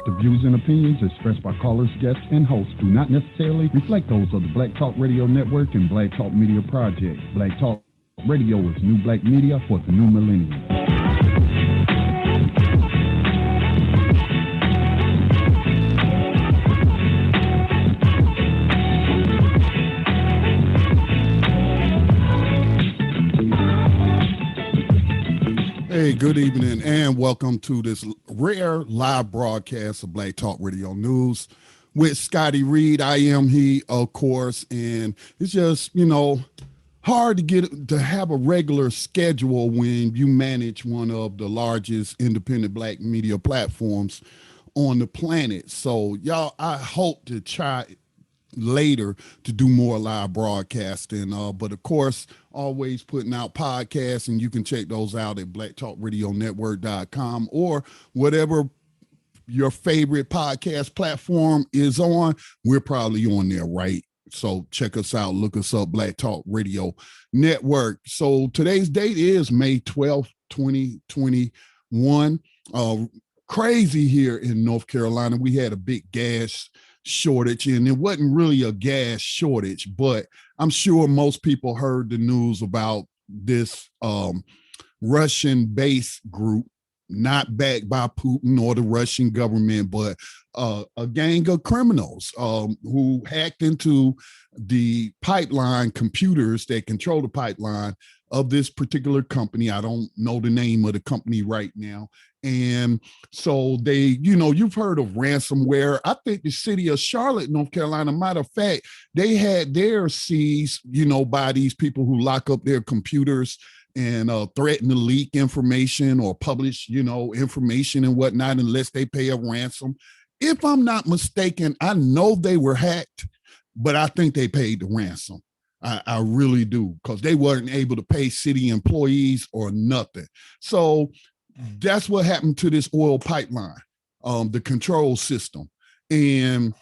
The views and opinions expressed by callers, guests, and hosts do not necessarily reflect those of the Black Talk Radio Network and Black Talk Media Project. Black Talk Radio is new black media for the new millennium. Hey, good evening and welcome to this rare live broadcast of Black Talk Radio News with Scotty Reed. I am he, of course, and it's just, hard to have a regular schedule when you manage one of the largest independent black media platforms on the planet. So y'all, I hope to try later to do more live broadcasting, but of course always putting out podcasts, and you can check those out at blacktalkradionetwork.com or whatever your favorite podcast platform is on. We're probably on there, right? So check us out, look us up, Black Talk Radio Network. So today's date is May 12th, 2021. Crazy here in North Carolina. We had a big gas shortage, and it wasn't really a gas shortage, but I'm sure most people heard the news about this Russian-based group, not backed by Putin or the Russian government, but a gang of criminals who hacked into the pipeline computers that control the pipeline of this particular company. I don't know the name of the company right now. And so they, you've heard of ransomware. I think the city of Charlotte, North Carolina, matter of fact, they had their seized, by these people who lock up their computers and threaten to leak information or publish, information and whatnot unless they pay a ransom. If I'm not mistaken, I know they were hacked, but I think they paid the ransom. I really do, because they weren't able to pay city employees or nothing. So that's what happened to this oil pipeline, the control system. And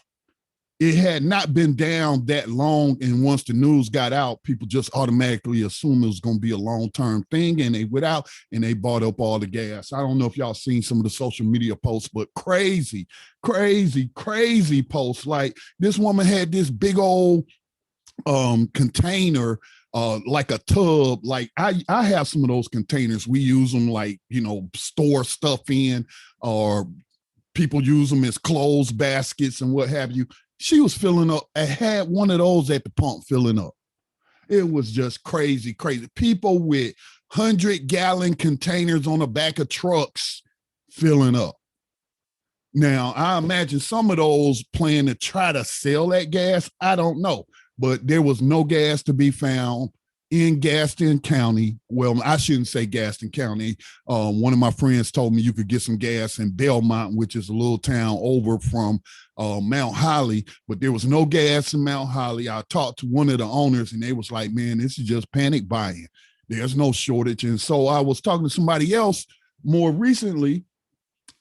it had not been down that long. And once the news got out, people just automatically assumed it was going to be a long-term thing. And they went out and they bought up all the gas. I don't know if y'all seen some of the social media posts, but crazy posts. Like this woman had this big old container, like a tub. Like I have some of those containers. We use them like, store stuff in, or people use them as clothes baskets and what have you. She was filling up. I had one of those at the pump filling up. It was just crazy. People with 100-gallon containers on the back of trucks filling up. Now, I imagine some of those plan to try to sell that gas. I don't know. But there was no gas to be found in Gaston County. Well, I shouldn't say Gaston County. One of my friends told me you could get some gas in Belmont, which is a little town over from Mount Holly, but there was no gas in Mount Holly. I talked to one of the owners, and they was like, man, this is just panic buying. There's no shortage. And so I was talking to somebody else more recently,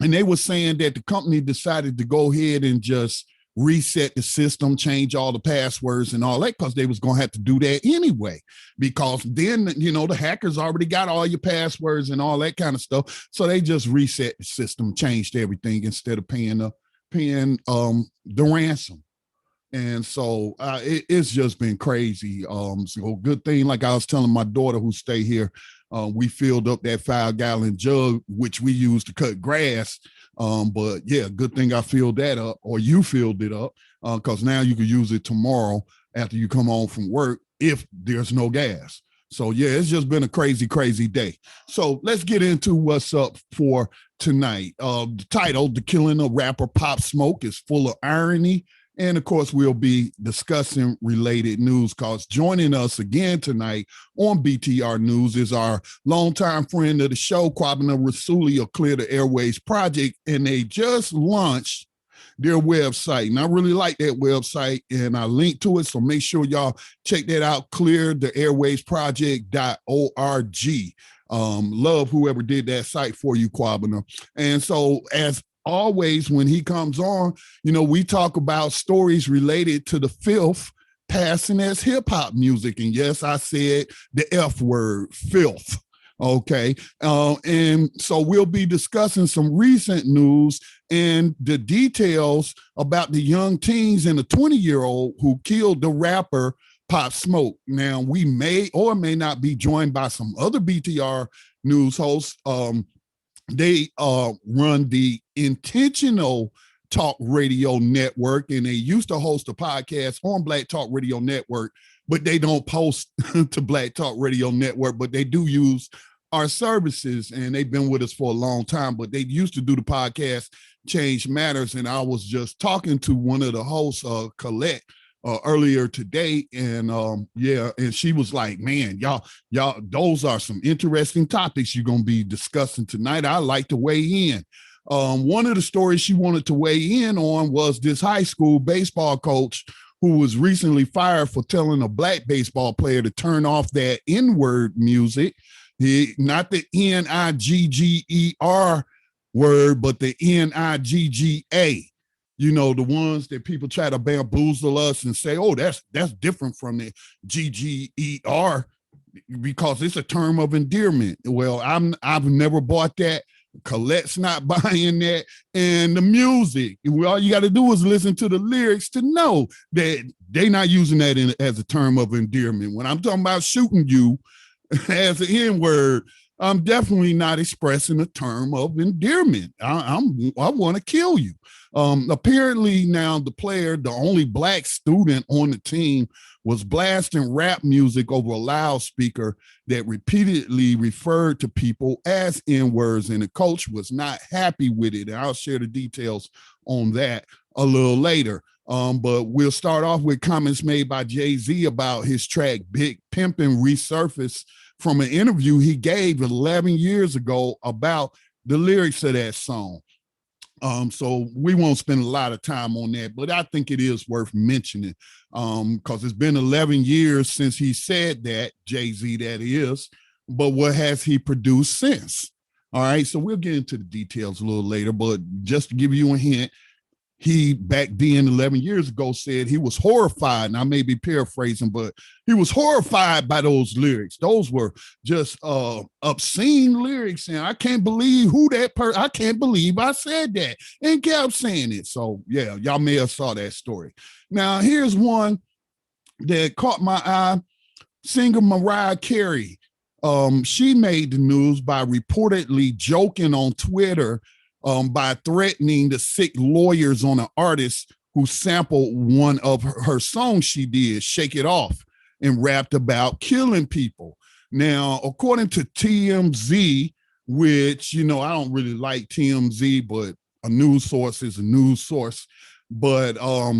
and they were saying that the company decided to go ahead and just reset the system, change all the passwords and all that, because they was going to have to do that anyway, because then, the hackers already got all your passwords and all that kind of stuff. So they just reset the system, changed everything instead of paying the ransom. And so it's just been crazy. So good thing, like I was telling my daughter who stay here, we filled up that 5-gallon jug, which we use to cut grass. But yeah, good thing I filled that up, or you filled it up, because now you can use it tomorrow after you come home from work if there's no gas. So yeah, it's just been a crazy day. So let's get into what's up for tonight. The title, The Killing of Rapper Pop Smoke, is full of irony. And of course, we'll be discussing related news, because joining us again tonight on BTR News is our longtime friend of the show, Kwabena Rasuli of Clear the Airwaves Project. And they just launched their website. And I really like that website, and I linked to it. So make sure y'all check that out, cleartheairwavesproject.org. Love whoever did that site for you, Kwabena. And so as always, when he comes on, we talk about stories related to the filth passing as hip hop music. And yes, I said the F word, filth. Okay. And so we'll be discussing some recent news and the details about the young teens and the 20-year-old who killed the rapper Pop Smoke. Now, we may or may not be joined by some other BTR news hosts. They run the Intentional Talk Radio Network, and they used to host a podcast on Black Talk Radio Network, but they don't post to Black Talk Radio Network, but they do use our services, and they've been with us for a long time. But they used to do the podcast Change Matters, and I was just talking to one of the hosts, Colette, earlier today, and and she was like, man, y'all, those are some interesting topics you're gonna be discussing tonight. I'd like to weigh in. One of the stories she wanted to weigh in on was this high school baseball coach who was recently fired for telling a black baseball player to turn off that N-word music. Not the Nigger word, but the Nigga. You know, the ones that people try to bamboozle us and say, oh, that's different from the GGER because it's a term of endearment. Well, I've never bought that. Colette's not buying that. And the music, all you got to do is listen to the lyrics to know that they're not using that as a term of endearment. When I'm talking about shooting you as an N-word, I'm definitely not expressing a term of endearment. I want to kill you. Apparently now the player, the only black student on the team, was blasting rap music over a loudspeaker that repeatedly referred to people as N-words, and the coach was not happy with it. And I'll share the details on that a little later. But we'll start off with comments made by Jay-Z about his track Big Pimpin' resurfaced from an interview he gave 11 years ago about the lyrics of that song. So we won't spend a lot of time on that, but I think it is worth mentioning because it's been 11 years since he said that, Jay-Z that is, but what has he produced since? All right, so we'll get into the details a little later, but just to give you a hint, he back then 11 years ago said he was horrified, and I may be paraphrasing, but he was horrified by those lyrics. Those were just obscene lyrics, and I can't believe I can't believe I said that, and kept saying it. So yeah, y'all may have saw that story. Now here's one that caught my eye. Singer Mirah Carey, she made the news by reportedly joking on Twitter by threatening to sick lawyers on an artist who sampled one of her songs she did, Shake It Off, and rapped about killing people. Now, according to TMZ, which, you know, I don't really like TMZ, but a news source is a news source, but I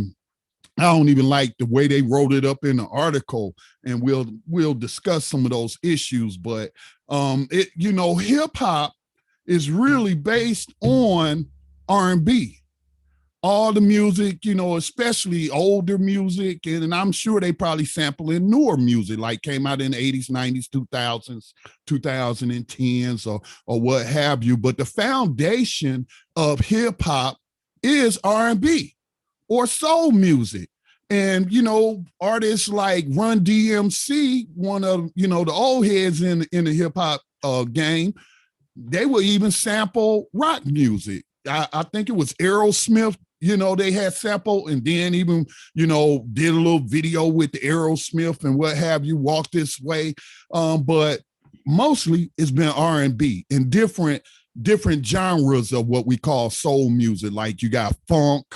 don't even like the way they wrote it up in the article, and we'll discuss some of those issues. But hip hop is really based on R&B. All the music, you know, especially older music, and I'm sure they probably sample in newer music, like came out in the 80s, 90s, 2000s, 2010s, or what have you. But the foundation of hip hop is R&B or soul music. And, you know, artists like Run DMC, one of, you know, the old heads in the hip hop game, they will even sample rock music. I think it was Aerosmith, you know, they had sample, and then even, you know, did a little video with the Aerosmith and what have you, Walk This Way. But mostly it's been R&B and different genres of what we call soul music. Like you got funk,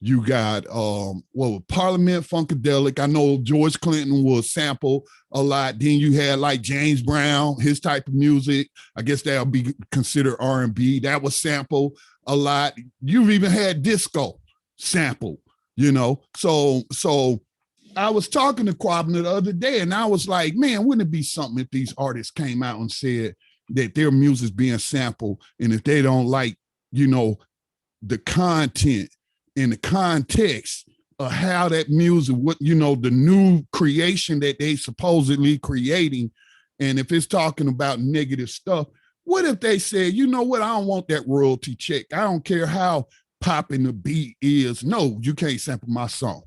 you got Parliament Funkadelic. I know George Clinton will sample a lot. Then you had like James Brown, his type of music. I guess that'll be considered R&B. That was sample a lot. You've even had disco sample, you know. So I was talking to Kwabena the other day, and I was like, man, wouldn't it be something if these artists came out and said that their music's being sampled, and if they don't like, you know, the content in the context of how that music, what, you know, the new creation that they supposedly creating, and if it's talking about negative stuff, what if they said, you know what, I don't want that royalty check. I don't care how popping the beat is. No, you can't sample my song.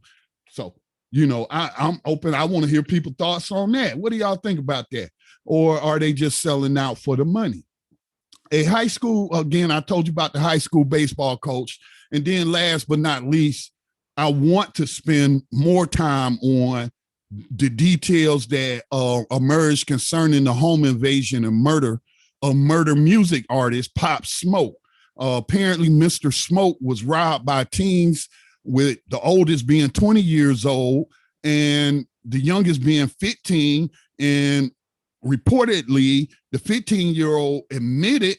So, you know, I'm open. I want to hear people's thoughts on that. What do y'all think about that? or are they just selling out for the money? A high school, again, I told you about the high school baseball coach. And then last but not least, I want to spend more time on the details that emerged concerning the home invasion and murder of murder music artist Pop Smoke. Apparently, Mr. Smoke was robbed by teens, with the oldest being 20 years old and the youngest being 15. And reportedly, the 15-year-old admitted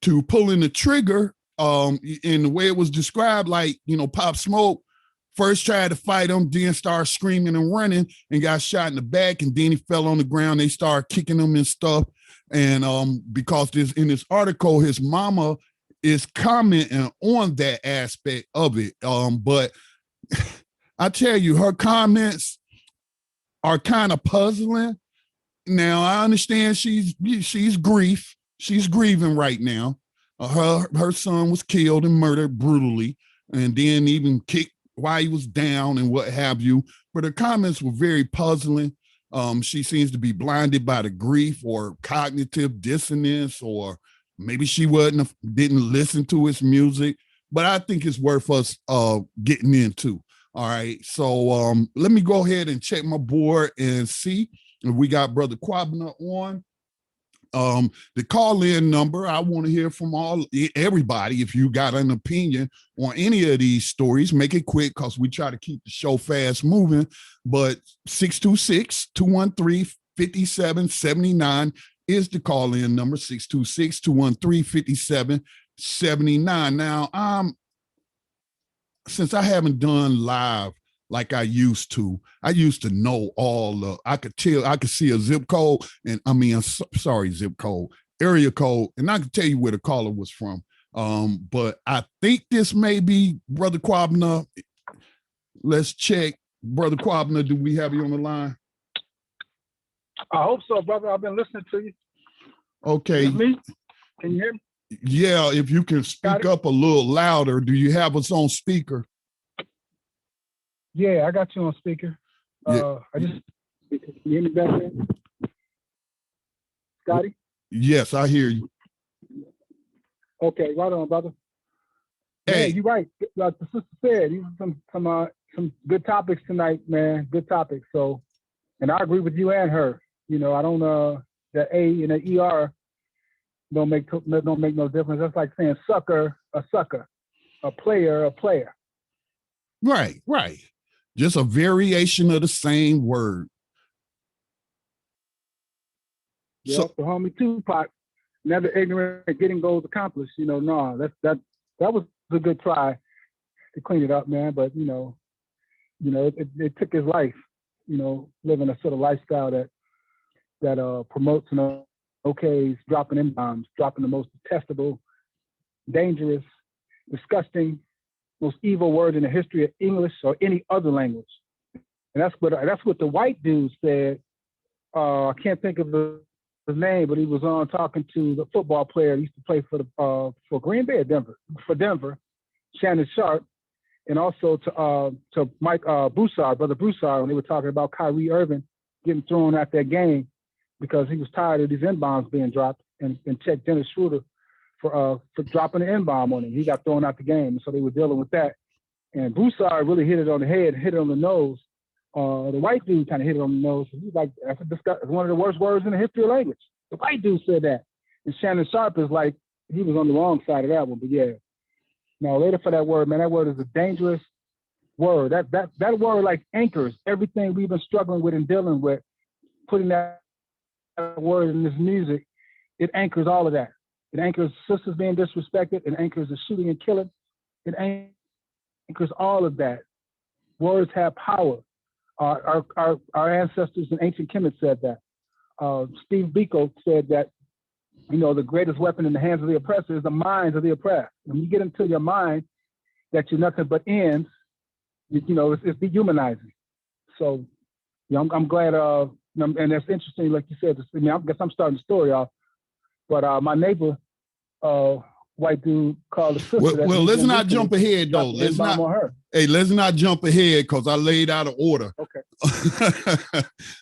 to pulling the trigger. In the way it was described, like, Pop Smoke first tried to fight him, then started screaming and running and got shot in the back, and then he fell on the ground. They started kicking him and stuff. And because in this article, his mama is commenting on that aspect of it. But I tell you, her comments are kind of puzzling. Now, I understand she's grief. She's grieving right now. Her son was killed and murdered brutally, and then even kicked while he was down and what have you. But her comments were very puzzling. She seems to be blinded by the grief or cognitive dissonance, or maybe she didn't listen to his music. But I think it's worth us getting into. All right. So let me go ahead and check my board and see if we got Brother Kwabena on. The call-in number, I want to hear from everybody. If you got an opinion on any of these stories, make it quick because we try to keep the show fast moving. But 626-213-5779 is the call-in number, 626-213-5779. Now, since I haven't done live like I used to know I could see a zip code, and zip code, area code, and I could tell you where the caller was from. But I think this may be Brother Kwabena. Let's check. Brother Kwabena, do we have you on the line? I hope so, brother. I've been listening to you. Okay. Me? Can you hear me? Yeah, if you can speak up a little louder. Do you have us on speaker? Yeah, I got you on speaker. Can you hear me back there? Scotty? Yes, I hear you. Okay, right on, brother. Hey, you're right. Like the sister said, these are some good topics tonight, man. Good topics. So, and I agree with you and her. I don't the A and the ER don't make no difference. That's like saying sucker, a sucker, a player. Right. Just a variation of the same word. Yeah, so, the homie Tupac, never ignorant, getting goals accomplished. No, that was a good try to clean it up, man. But it took his life. Living a sort of lifestyle that promotes okays, dropping M-bombs, dropping the most detestable, dangerous, disgusting, most evil word in the history of English or any other language. And that's what the white dude said. I can't think of his name, but he was on talking to the football player. He used to play for Green Bay or Denver, Shannon Sharp, and also to Mike Broussard, Brother Broussard, when they were talking about Kyrie Irving getting thrown out that game because he was tired of these N-bombs being dropped, and checked Dennis Schroeder for dropping an N-bomb on him. He got thrown out the game, so they were dealing with that. And Broussard really hit it on the head, hit it on the nose. The white dude kind of hit it on the nose. He's like, that's one of the worst words in the history of language. The white dude said that. And Shannon Sharp is like, he was on the wrong side of that one. But yeah, no, later for that word, man, that word is a dangerous word. That word like anchors everything we've been struggling with and dealing with. Putting that word in this music, it anchors all of that. It anchors sisters being disrespected. It anchors the shooting and killing. It anchors all of that. Words have power. Our ancestors in ancient Kemet said that. Steve Biko said that, the greatest weapon in the hands of the oppressor is the minds of the oppressed. When you get into your mind that you're nothing but ends, it's dehumanizing. So, I'm glad, and that's interesting, like you said. I guess I'm starting the story off, but my neighbor, white dude, called a sister. Well, let's not jump ahead though. Let's not jump ahead because I laid out an order. Okay.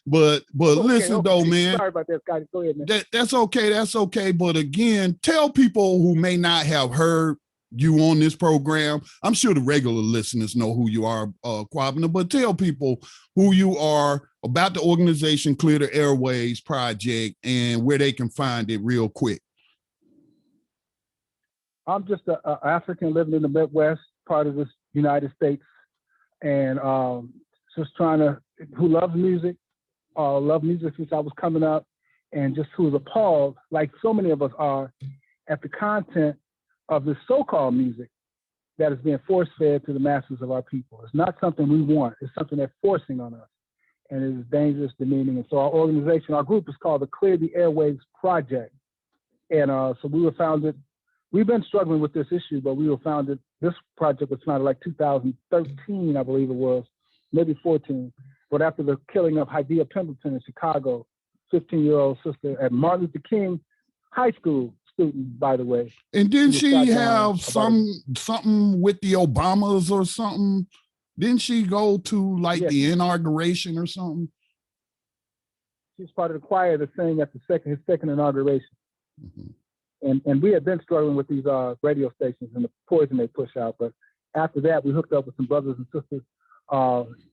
but listen okay. though, man. Sorry about that, Scotty. Go ahead, man. That's okay. That's okay. But again, tell people who may not have heard you on this program. I'm sure the regular listeners know who you are, Kwabena, but tell people who you are, about the organization Clear the Airwaves Project, and where they can find it real quick. I'm just an African living in the Midwest, part of this United States, and just who loves music since I was coming up, and just who was appalled, like so many of us are, at the content of this so-called music that is being force-fed to the masses of our people. It's not something we want. It's something they're forcing on us, and it is dangerous, demeaning. And so our organization, our group is called the Clear the Airwaves Project. And so we were founded, we've been struggling with this issue, but we were founded, this project was founded like 2013, I believe it was, maybe 14. But after the killing of Hydea Pimpin in Chicago, 15-year-old sister at Martin Luther King High School student, by the way. And didn't she have something with the Obamas or something? Didn't she go to the inauguration or something? She's part of the choir that sang at his second inauguration. Mm-hmm. And we had been struggling with these radio stations and the poison they push out. But after that, we hooked up with some brothers and sisters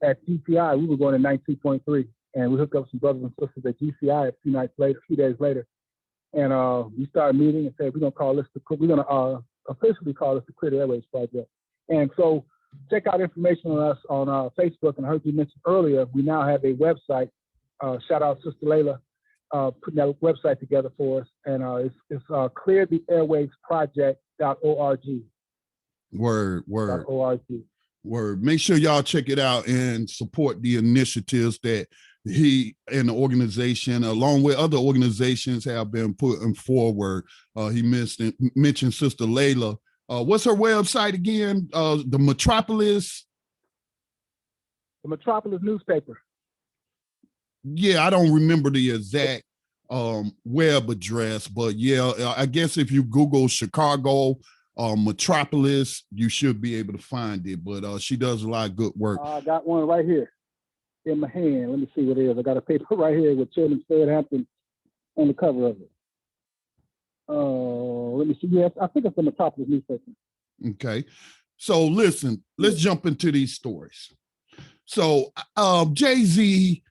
at GCI. We were going to 92.3, and we hooked up with some brothers and sisters at GCI a few days later. And we started meeting and said, we're going to officially call this the Clear the Airwaves Project. And so check out information on us on Facebook. And I heard you mention earlier, we now have a website. Shout out Sister Layla, putting that website together for us. And it's cleartheairwavesproject.org. Word. .org. Word. Make sure y'all check it out and support the initiatives that he and the organization, along with other organizations, have been putting forward. He mentioned Sister Layla. What's her website again? The Metropolis? The Metropolis newspaper. Yeah, I don't remember the exact web address, but yeah, I guess if you Google Chicago Metropolis, you should be able to find it. But she does a lot of good work. I got one right here in my hand. Let me see what it is. I got a paper right here with Chairman Fred Hampton on the cover of it. Let me see. Yes, I think it's the Metropolis newspaper. Okay. So listen, let's jump into these stories. So Jay-Z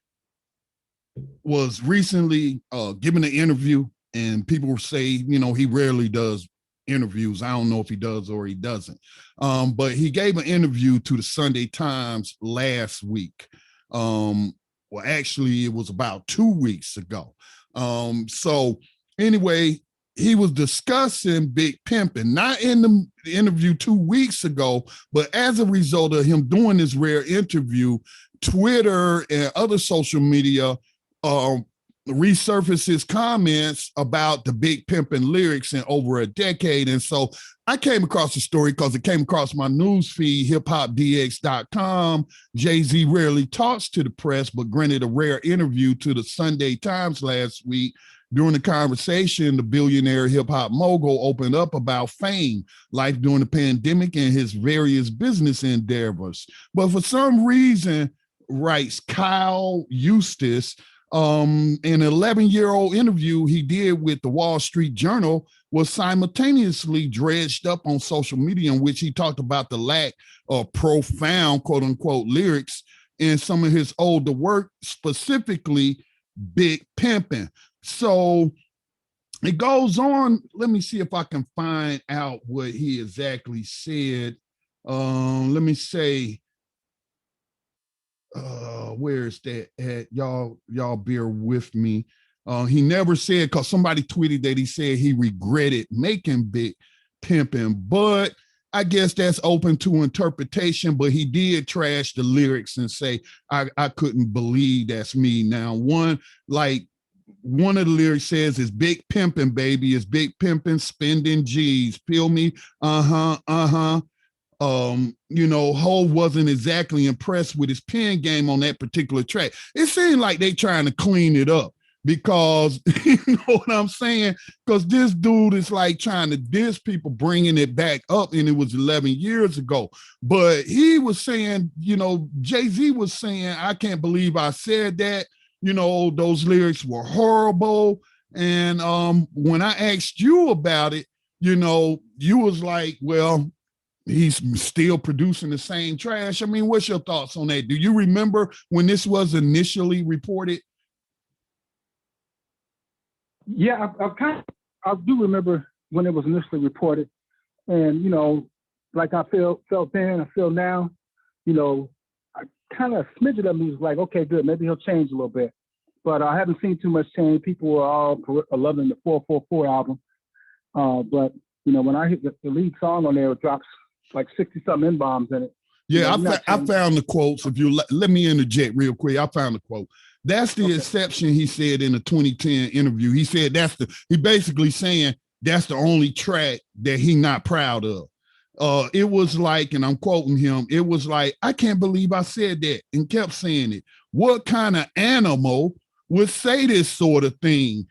was recently given an interview, and people say, he rarely does interviews. I don't know if he does or he doesn't. But he gave an interview to the Sunday Times last week. Well, actually, it was about 2 weeks ago. So anyway, he was discussing Big Pimpin, not in the interview 2 weeks ago, but as a result of him doing this rare interview, Twitter and other social media resurfaced his comments about the Big Pimpin lyrics in over a decade. And so I came across the story because it came across my news feed, hiphopdx.com. Jay-Z rarely talks to the press, but granted a rare interview to the Sunday Times last week. During the conversation, the billionaire hip-hop mogul opened up about fame, life during the pandemic, and his various business endeavors. But for some reason, writes Kyle Eustace, an 11-year-old interview he did with the Wall Street Journal was simultaneously dredged up on social media, in which he talked about the lack of profound, quote unquote, lyrics in some of his older work, specifically Big Pimpin'. So it goes on. Let me see if I can find out what he exactly said. Let me say, where's that at? Y'all bear with me. He never said, because somebody tweeted that he said he regretted making Big Pimpin', but I guess that's open to interpretation. But he did trash the lyrics and say, I couldn't believe that's me. Now, one of the lyrics says, "It's Big Pimpin', baby. It's Big Pimpin', spending G's. Feel me? Hov wasn't exactly impressed with his pen game on that particular track. It seemed like they trying to clean it up. because you know what I'm saying? Because this dude is like trying to diss people, bringing it back up, and it was 11 years ago. But he was saying, you know, Jay-Z was saying, I can't believe I said that. You know, those lyrics were horrible. And when I asked you about it, you know, you was like, well, he's still producing the same trash. I mean, what's your thoughts on that? Do you remember when this was initially reported? Yeah, I do remember when it was initially reported, and you know, like I felt then, I feel now, you know, I kind of smidgen of me was like, okay, good, maybe he'll change a little bit, but I haven't seen too much change. People were all loving the 444 album, but you know, when I hit the lead song on there, it drops like 60 something N-bombs in it. Yeah, you know, I found the quotes. If you let me interject real quick, I found the quote. That's the exception, he said in a 2010 interview. He said he basically saying that's the only track that he not proud of. It was like, and I'm quoting him, it was like, I can't believe I said that, and kept saying it. What kind of animal would say this sort of thing?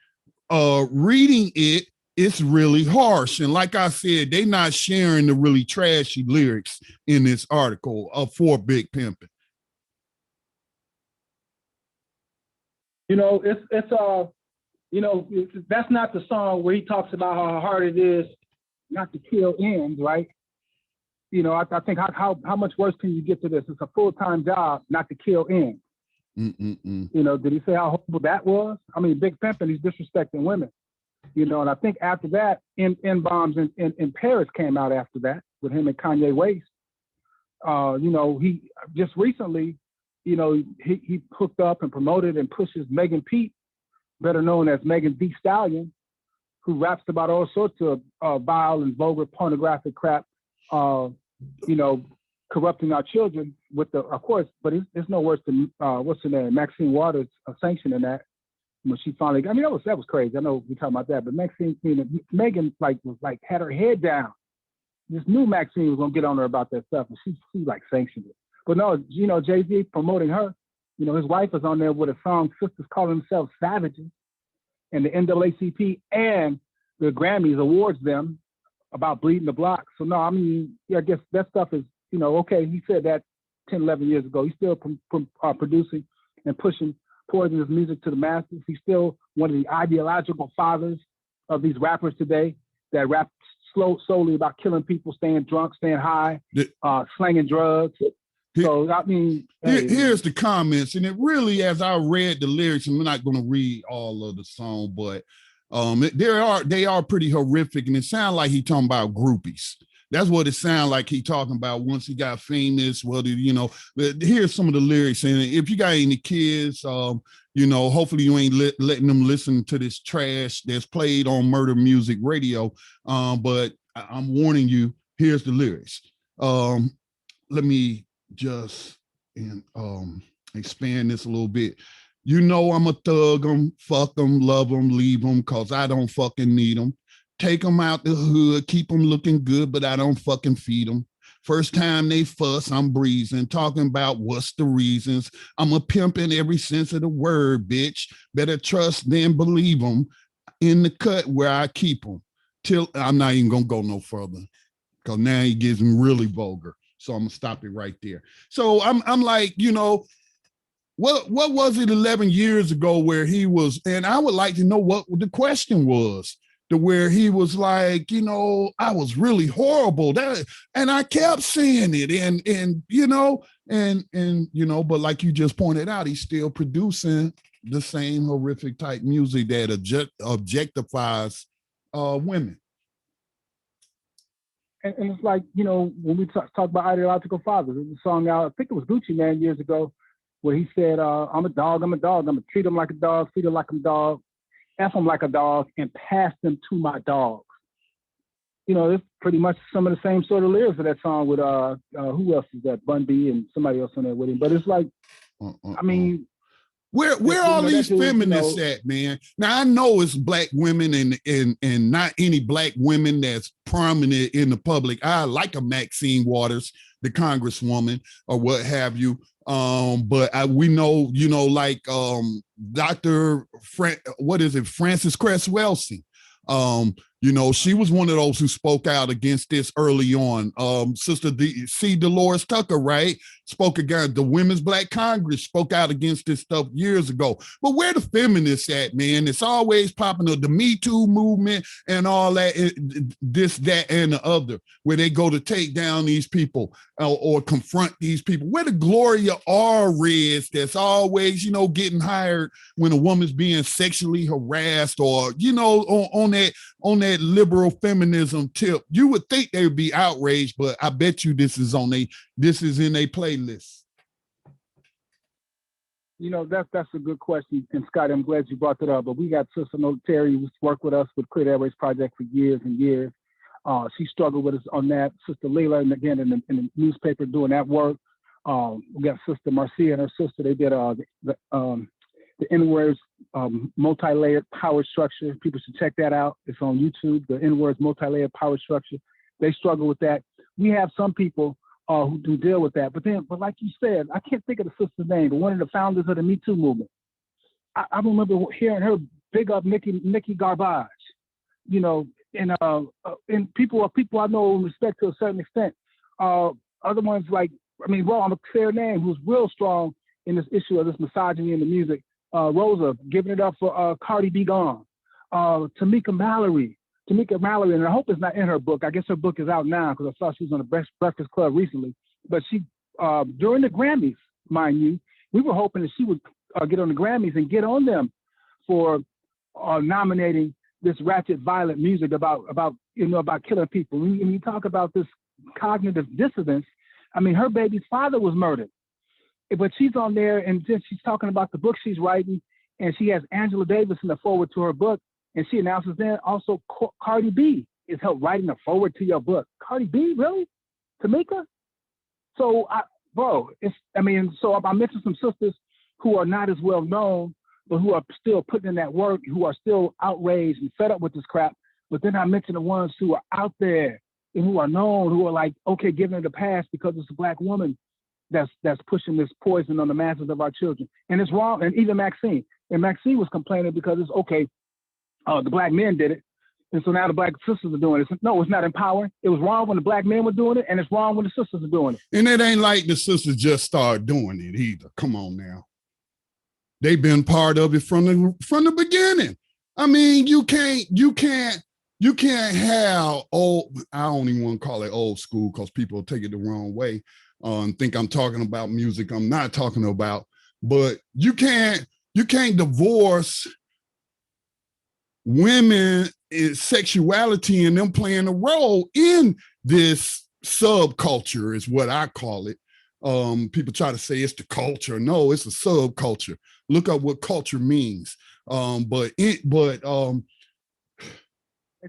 Reading it, it's really harsh. And like I said, they not sharing the really trashy lyrics in this article for Big Pimpin. You know, it's you know, that's not the song where he talks about how hard it is not to kill ends, right? You know, I think how much worse can you get to this? It's a full-time job not to kill ends. You know, did he say how horrible that was? I mean, Big Pimpin, he's disrespecting women. You know, and I think after that, N-bombs in Paris came out after that with him and Kanye West. You know, he just recently, you know, he hooked up and promoted and pushes Megan Pete, better known as Megan Thee Stallion, who raps about all sorts of vile and vulgar pornographic crap, you know, corrupting our children with the, of course, but it's no worse than, what's her name, Maxine Waters sanctioning that. When she finally, I mean, that was crazy. I know we're talking about that, but Maxine, you know, Megan had her head down. Just knew Maxine was gonna get on her about that stuff, and she like sanctioned it. But no, you know, Jay-Z promoting her. You know, his wife is on there with a song, sisters calling themselves savages, and the NAACP and the Grammys awards them about bleeding the block. So no, I mean, yeah, I guess that stuff is, you know, okay. He said that 10, 11 years ago. He's still producing and pushing poisonous music to the masses. He's still one of the ideological fathers of these rappers today that rap solely about killing people, staying drunk, staying high, slanging drugs. So, I mean... Here's the comments, and it really, as I read the lyrics, and I'm not going to read all of the song, but they are pretty horrific, and it sounds like he talking about groupies. That's what it sounds like he talking about once he got famous. Well, you know, here's some of the lyrics. And if you got any kids, you know, hopefully you ain't letting them listen to this trash that's played on Murder Music Radio. But I'm warning you, here's the lyrics. Let me just expand this a little bit. You know, I'm a thug 'em, fuck 'em, love 'em, leave 'em, cause I don't fucking need 'em. Take them out the hood, keep them looking good, but I don't fucking feed them. First time they fuss, I'm breezing, talking about what's the reasons. I'm a pimp in every sense of the word, bitch. Better trust than believe them. In the cut where I keep them. Till I'm not even gonna go no further, because now he gets really vulgar. So I'm gonna stop it right there. So I'm like, you know, what was it 11 years ago where he was, and I would like to know what the question was. To where he was like, you know, I was really horrible. And I kept saying it, and you know, and you know, but like you just pointed out, he's still producing the same horrific type music that objectifies women. And it's like, you know, when we talk about ideological fathers, there's a song out, I think it was Gucci Mane years ago, where he said, I'm a dog, I'm gonna treat him like a dog, feed him like a dog, F them like a dog, and pass them to my dogs. You know, it's pretty much some of the same sort of lyrics of that song with, who else is that? Bun B and somebody else on there with him. But it's like, I mean... Where all these feminists at, man? Now, I know it's black women and not any black women that's prominent in the public eye, like a Maxine Waters, the congresswoman or what have you. But we know, like Dr. Frances Cress Welsing. She was one of those who spoke out against this early on. Sister Dolores Tucker, right? Spoke against the Women's Black Congress, spoke out against this stuff years ago. But where the feminists at, man? It's always popping up, the Me Too movement and all that, this, that, and the other, where they go to take down these people or confront these people. Where the Gloria R. Reds that's always, getting hired when a woman's being sexually harassed or, on that liberal feminism tip. You would think they would be outraged, but I bet you this is in a playlist. That's a good question. And Scott, I'm glad you brought that up. But we got Sister Terry, who's worked with us with Clear Airways Project for years and years. She struggled with us on that. Sister Leila, and again in the newspaper doing that work. We got Sister Marcia and her sister. They did the nword multi-layered power structure. People should check that out. It's on YouTube, the nword multi-layered power structure. They struggle with that. We have some people who do deal with that. But like you said, I can't think of the sister's name, but one of the founders of the Me Too movement. I remember hearing her big up Nikki Garbage, and people I know and respect to a certain extent. Other ones like, I'm gonna say her name, who's real strong in this issue of this misogyny in the music. Rosa, giving it up for Cardi B Gone. Tamika Mallory, and I hope it's not in her book. I guess her book is out now because I saw she was on the Breakfast Club recently. But she, during the Grammys, mind you, we were hoping that she would get on the Grammys and get on them for nominating this ratchet, violent music about killing people. When you talk about this cognitive dissonance, her baby's father was murdered. But she's on there and then she's talking about the book she's writing, and she has Angela Davis in the forward to her book, and she announces that also Cardi B is help writing a forward to your book. Cardi B, really? Tamika? So, I mentioned some sisters who are not as well known, but who are still putting in that work, who are still outraged and fed up with this crap. But then I mentioned the ones who are out there and who are known, who are like, okay, giving it a pass because it's a Black woman that's pushing this poison on the masses of our children. And it's wrong. And even Maxine was complaining because it's okay, the Black men did it, and so now the Black sisters are doing it. No, it's not empowering. It was wrong when the Black men were doing it, and it's wrong when the sisters are doing it. And it ain't like the sisters just started doing it either. Come on now. They've been part of it from the beginning. You can't have old, I don't even want to call it old school because people take it the wrong way and think I'm talking about music I'm not talking about, but you can't divorce women sexuality and them playing a role in this subculture is what I call it. People try to say it's the culture. No, it's a subculture. Look up what culture means. But yeah,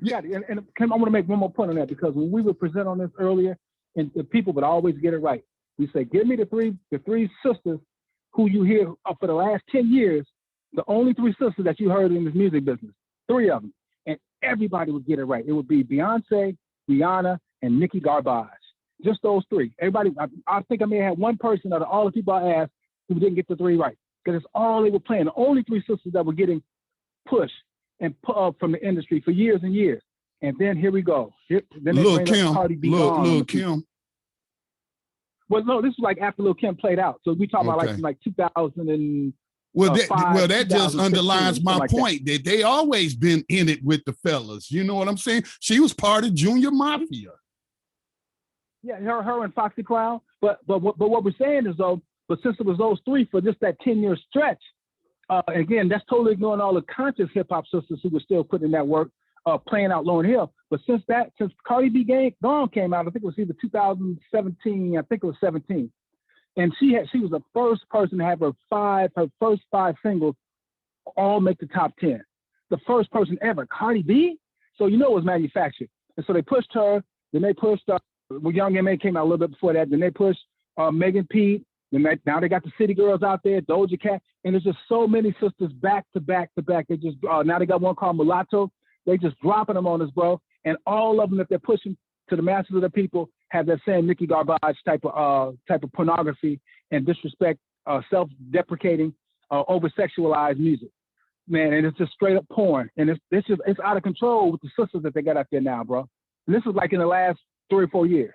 and I want to make one more point on that, because when we would present on this earlier, and the people would always get it right. We say, give me the three sisters who you hear for the last 10 years, the only three sisters that you heard in this music business, three of them, and everybody would get it right. It would be Beyonce, Rihanna, and Nikki Garbage. Just those three. Everybody, I think I may have had one person out of all the people I asked who didn't get the three right, because it's all they were playing. The only three sisters that were getting pushed and put up from the industry for years and years. And then here we go. Then Lil' Kim. Lil' Kim. Well, no, this is like after Lil' Kim played out. So we talking about like 2000 and that just underlines my point that they always been in it with the fellas. You know what I'm saying? She was part of Junior Mafia. Yeah, her and Foxy Cloud. But what we're saying is though, but since it was those three for just that 10-year stretch, again, that's totally ignoring all the conscious hip hop sisters who were still putting in that work, playing out Lauryn Hill. But since Cardi B Gone came out, I think it was either 2017, I think it was 17. And she was the first person to have her first five singles all make the top 10. The first person ever, Cardi B. So you know it was manufactured. And so they pushed her, then they pushed Young M.A. came out a little bit before that, then they pushed Megan Pete, now they got the City Girls out there, Doja Cat, and there's just so many sisters back to back to back. They just now they got one called Mulatto. They just dropping them on us, bro. And all of them, if they're pushing to the masses of the people, have that same Nicki Garbage type of pornography and disrespect, self-deprecating, over-sexualized music, man. And it's just straight up porn, and it's out of control with the sisters that they got out there now, bro. And this is like in the last 3 or 4 years.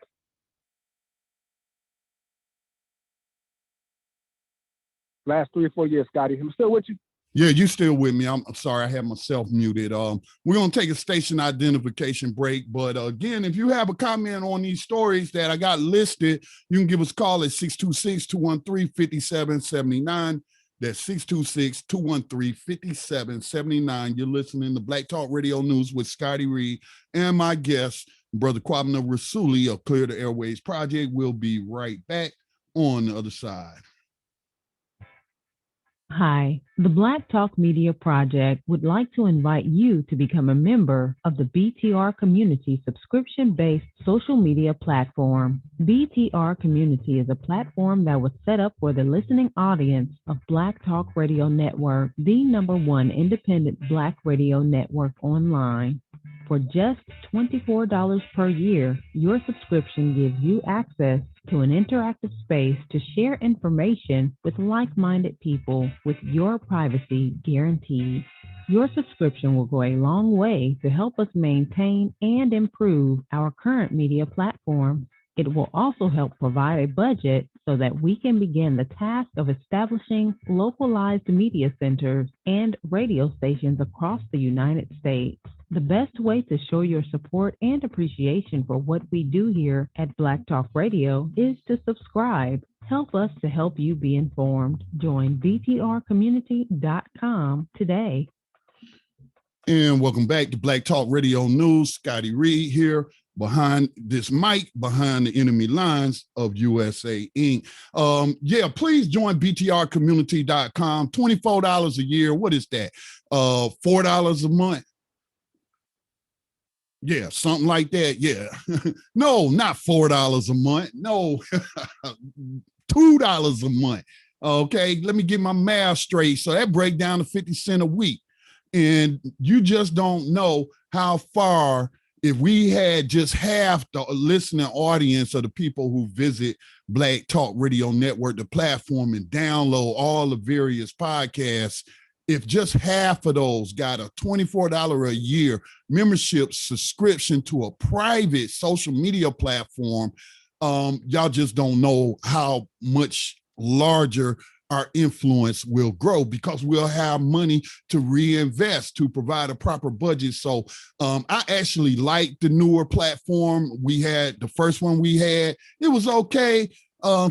Last 3 or 4 years, Scotty. I'm still with you. Yeah, you still with me. I'm sorry, I had myself muted. We're gonna take a station identification break, but again, if you have a comment on these stories that I got listed, you can give us a call at 626-213-5779. That's 626-213-5779. You're listening to Black Talk Radio News with Scotty Reed and my guest, Brother Kwabena Rasuli of Clear the Airwaves Project. We'll be right back on the other side. Hi, the Black Talk Media Project would like to invite you to become a member of the BTR Community subscription-based social media platform. BTR Community is a platform that was set up for the listening audience of Black Talk Radio Network, the #1 independent Black radio network online. For just $24 per year, your subscription gives you access to an interactive space to share information with like-minded people with your privacy guaranteed. Your subscription will go a long way to help us maintain and improve our current media platform. It will also help provide a budget so that we can begin the task of establishing localized media centers and radio stations across the United States. The best way to show your support and appreciation for what we do here at Black Talk Radio is to subscribe. Help us to help you be informed. Join btrcommunity.com today. And welcome back to Black Talk Radio News. Scotty Reed here behind this mic, behind the enemy lines of USA Inc. Yeah, please join btrcommunity.com. $24 a year. What is that? $4 a month. Yeah, something like that. Yeah. No, not $4 a month. No, $2 a month. Okay, let me get my math straight. So that break down to 50 cents a week. And you just don't know how far, if we had just half the listening audience of the people who visit Black Talk Radio Network, the platform, and download all the various podcasts, if just half of those got a $24 a year membership subscription to a private social media platform, y'all just don't know how much larger our influence will grow, because we'll have money to reinvest to provide a proper budget. So I actually like the newer platform. We had the first one we had, it was okay.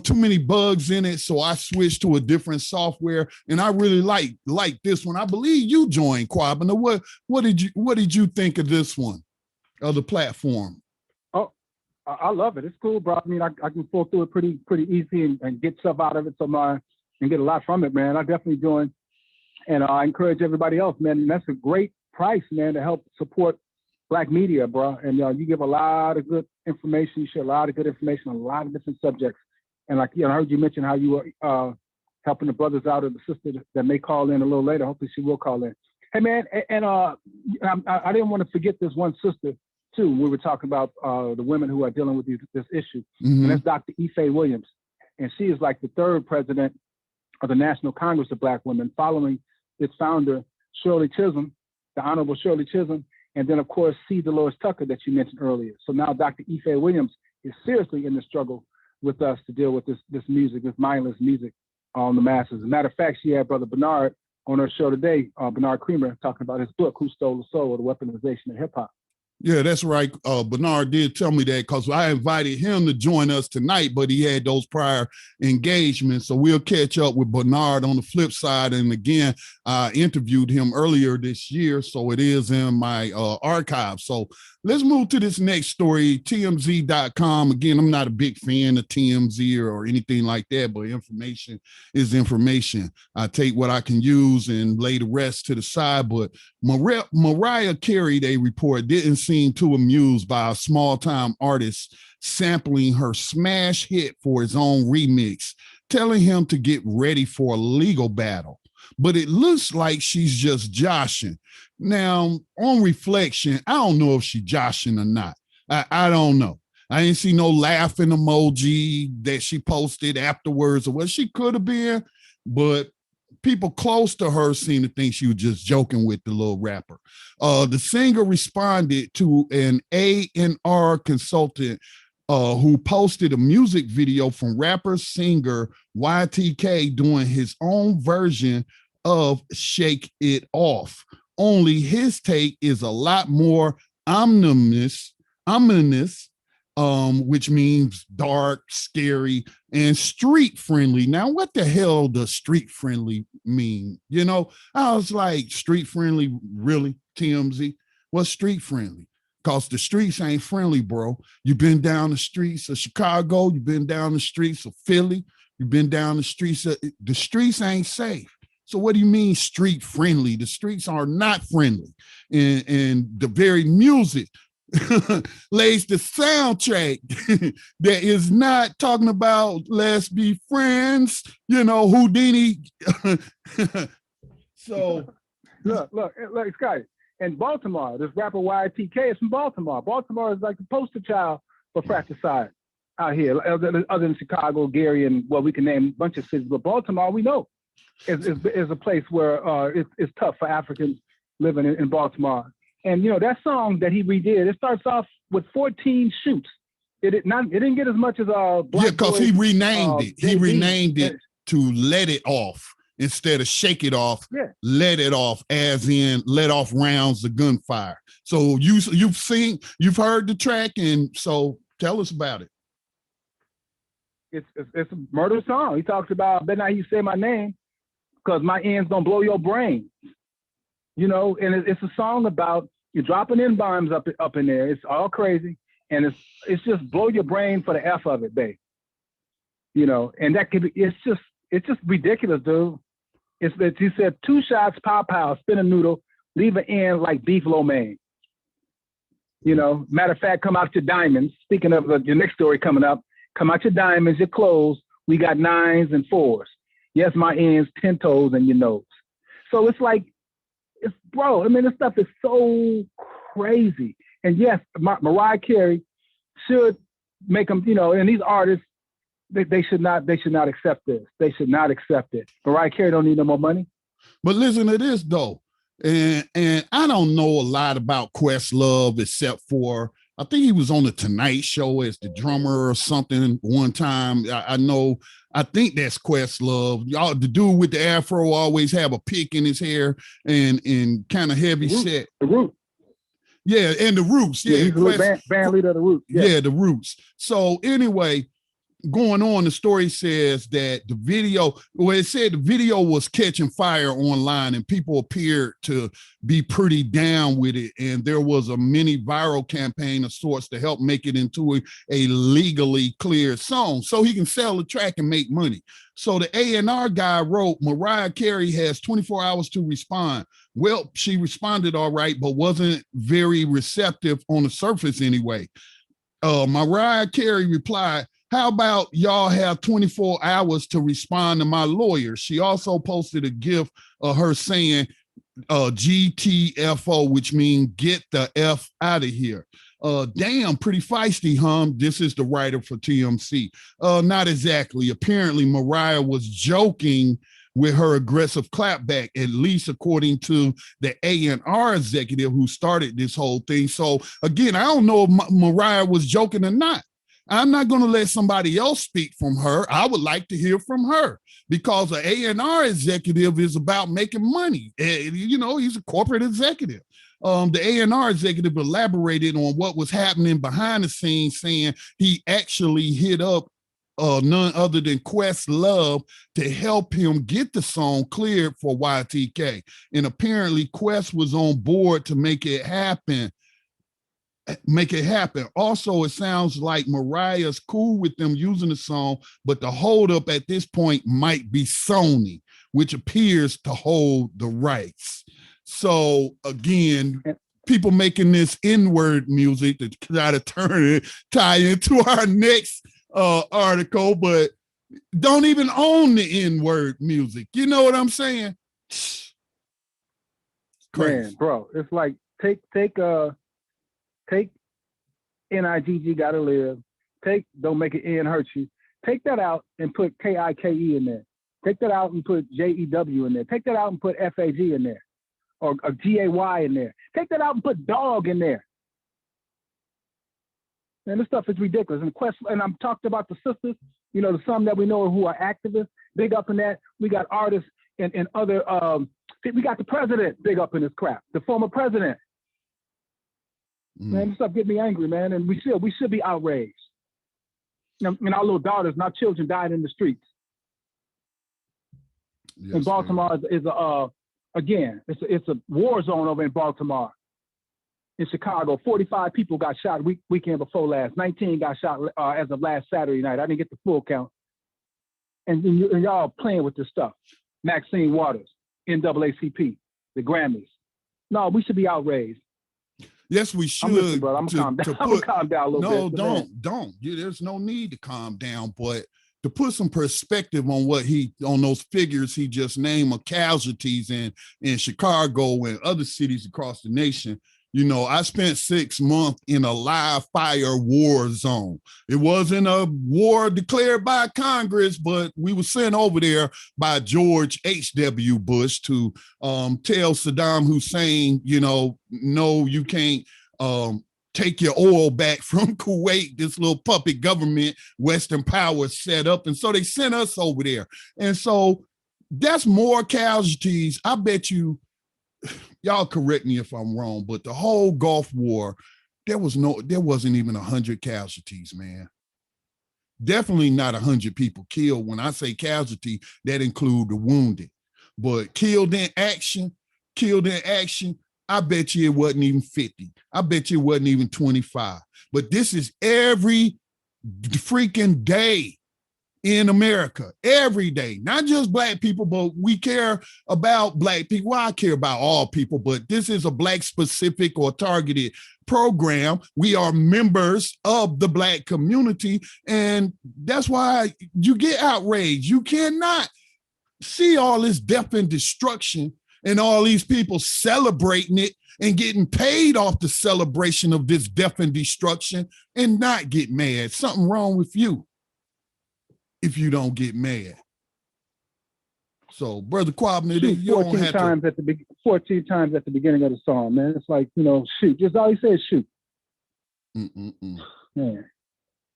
Too many bugs in it, so I switched to a different software, and I really like this one. I believe you joined, Kwabena. What did you think of this one, of the platform? Oh, I love it. It's cool, bro. I mean, I can pull through it pretty easy and get stuff out of it, and get a lot from it, man. I definitely joined, and I encourage everybody else, man. And that's a great price, man, to help support Black media, bro. And you give a lot of good information. You share a lot of good information on a lot of different subjects. And I heard you mention how you were helping the brothers out, or the sister that may call in a little later. Hopefully she will call in. Hey, man, and I didn't want to forget this one sister, too. We were talking about the women who are dealing with this issue. Mm-hmm. And that's Dr. Ife Williams. And she is like the third president of the National Congress of Black Women, following its founder, Shirley Chisholm, the Honorable Shirley Chisholm, and then, of course, C. Dolores Tucker that you mentioned earlier. So now Dr. Ife Williams is seriously in the struggle with us to deal with this music, this mindless music on the masses. As a matter of fact, she had Brother Bernard on her show today, Bernard Creamer, talking about his book, Who Stole the Soul, or the Weaponization of Hip Hop. Yeah, that's right. Bernard did tell me that, because I invited him to join us tonight, but he had those prior engagements. So we'll catch up with Bernard on the flip side. And again, I interviewed him earlier this year, so it is in my archive. So let's move to this next story, TMZ.com. Again, I'm not a big fan of TMZ or anything like that, but information is information. I take what I can use and lay the rest to the side. But Mirah Carey, they report, didn't seem too amused by a small-time artist sampling her smash hit for his own remix, telling him to get ready for a legal battle. But it looks like she's just joshing. Now, on reflection, I don't know if she's joshing or not. I don't know. I ain't see no laughing emoji that she posted afterwards or what she could have been, but people close to her seemed to think she was just joking with the little rapper. The singer responded to an A&R consultant who posted a music video from rapper singer YTK doing his own version of Shake It Off. Only his take is a lot more ominous, which means dark, scary, and street friendly. Now, what the hell does street friendly mean? You know, I was like, street friendly, really, TMZ? What's street friendly? Because the streets ain't friendly, bro. You've been down the streets of Chicago, you've been down the streets of Philly, you've been down the streets ain't safe. So what do you mean street friendly? The streets are not friendly. And the very music lays the soundtrack that is not talking about let's be friends, you know, Houdini. So look, Scotty. In Baltimore, this rapper YTK is from Baltimore. Baltimore is like the poster child for fratricide out here, other than Chicago, Gary, and well, we can name a bunch of cities, but Baltimore, we know, is a place where it's tough for Africans living in Baltimore. And you know that song that he redid, it starts off with 14 shoots. It didn't get as much as yeah, because he renamed it. He renamed it to Let It Off instead of Shake It Off. Yeah. Let It Off, as in let off rounds of gunfire. So you've heard the track, and so tell us about it. It's a murder song. He talks about better not you say my name because my ends gonna blow your brain. You know, and it's a song about you dropping in bombs up in there. It's all crazy, and it's just blow your brain for the F of it, babe. You know, and that could be. It's just ridiculous, dude. It's that he said 2 shots, pow pow, spin a noodle, leave an end like beef lo mein. You know, matter of fact, come out your diamonds. Speaking of your next story coming up, come out your diamonds, your clothes. We got 9s and 4s. Yes, my ends, 10 toes, and your nose. So it's like. Bro, I mean, this stuff is so crazy. And yes, Mirah Carey should make them, you know, and these artists, they should not accept this. They should not accept it. Mirah Carey don't need no more money. But listen to this, though. And I don't know a lot about Questlove except for, I think he was on the Tonight Show as the drummer or something one time. I think that's Questlove. Y'all, the dude with the afro always have a pick in his hair and kind of heavy set. The Roots. Yeah, and the Roots. Yeah, he's the band leader of the Roots. Yeah, the Roots. So anyway, going on, the story says that the video was catching fire online and people appeared to be pretty down with it. And there was a mini viral campaign of sorts to help make it into a legally cleared song so he can sell the track and make money. So the A&R guy wrote, Mirah Carey has 24 hours to respond. Well, she responded all right, but wasn't very receptive on the surface anyway. Mirah Carey replied, how about y'all have 24 hours to respond to my lawyer? She also posted a GIF of her saying GTFO, which means get the F out of here. Damn, pretty feisty, huh? This is the writer for TMC. Not exactly. Apparently, Mirah was joking with her aggressive clapback, at least according to the A&R executive who started this whole thing. So again, I don't know if Mirah was joking or not. I'm not going to let somebody else speak from her. I would like to hear from her because an A&R executive is about making money. You know, he's a corporate executive. The A&R executive elaborated on what was happening behind the scenes, saying he actually hit up none other than Questlove to help him get the song cleared for YTK. And apparently Quest was on board to make it happen. Also, it sounds like Mariah's cool with them using the song, but the holdup at this point might be Sony, which appears to hold the rights. So again, people making this N-word music to try to tie into our next article, but don't even own the N-word music. You know what I'm saying? Crazy. Man, bro, it's like take N-I-G-G, gotta live. Don't make an N hurt you. Take that out and put K-I-K-E in there. Take that out and put J-E-W in there. Take that out and put F-A-G in there. Or G-A-Y in there. Take that out and put dog in there. Man, this stuff is ridiculous. And I'm talking about the sisters, the some that we know who are activists, big up in that. We got artists and other, we got the president big up in this crap, the former president. Man, this stuff get me angry, man. And we should be outraged. And our little daughters and our children died in the streets. Yes, and Baltimore is a war zone over in Baltimore. In Chicago, 45 people got shot weekend before last. 19 got shot as of last Saturday night. I didn't get the full count. And y'all playing with this stuff. Maxine Waters, NAACP, the Grammys. No, we should be outraged. Yes, we should. I'm brother. I'm gonna calm down a little bit. No, don't. There's no need to calm down, but to put some perspective on on those figures he just named of casualties in Chicago and other cities across the nation. I spent 6 months in a live fire war zone. It wasn't a war declared by Congress, but we were sent over there by George H.W. Bush to tell Saddam Hussein, no, you can't take your oil back from Kuwait, this little puppet government Western power set up. And so they sent us over there. And so that's more casualties. I bet you, y'all correct me if I'm wrong, but the whole Gulf War, there wasn't even 100 casualties, man. Definitely not 100 people killed. When I say casualty, that include the wounded. But killed in action, I bet you it wasn't even 50. I bet you it wasn't even 25. But this is every freaking day in America, every day, not just Black people, but we care about Black people. Well, I care about all people, but this is a Black specific or targeted program. We are members of the Black community, and that's why you get outraged. You cannot see all this death and destruction and all these people celebrating it and getting paid off the celebration of this death and destruction and not get mad. Something wrong with you if you don't get mad. So, Brother Kwabena, you don't have 14 times at the beginning of the song, man. It's like, shoot. Just all he says, shoot. Man.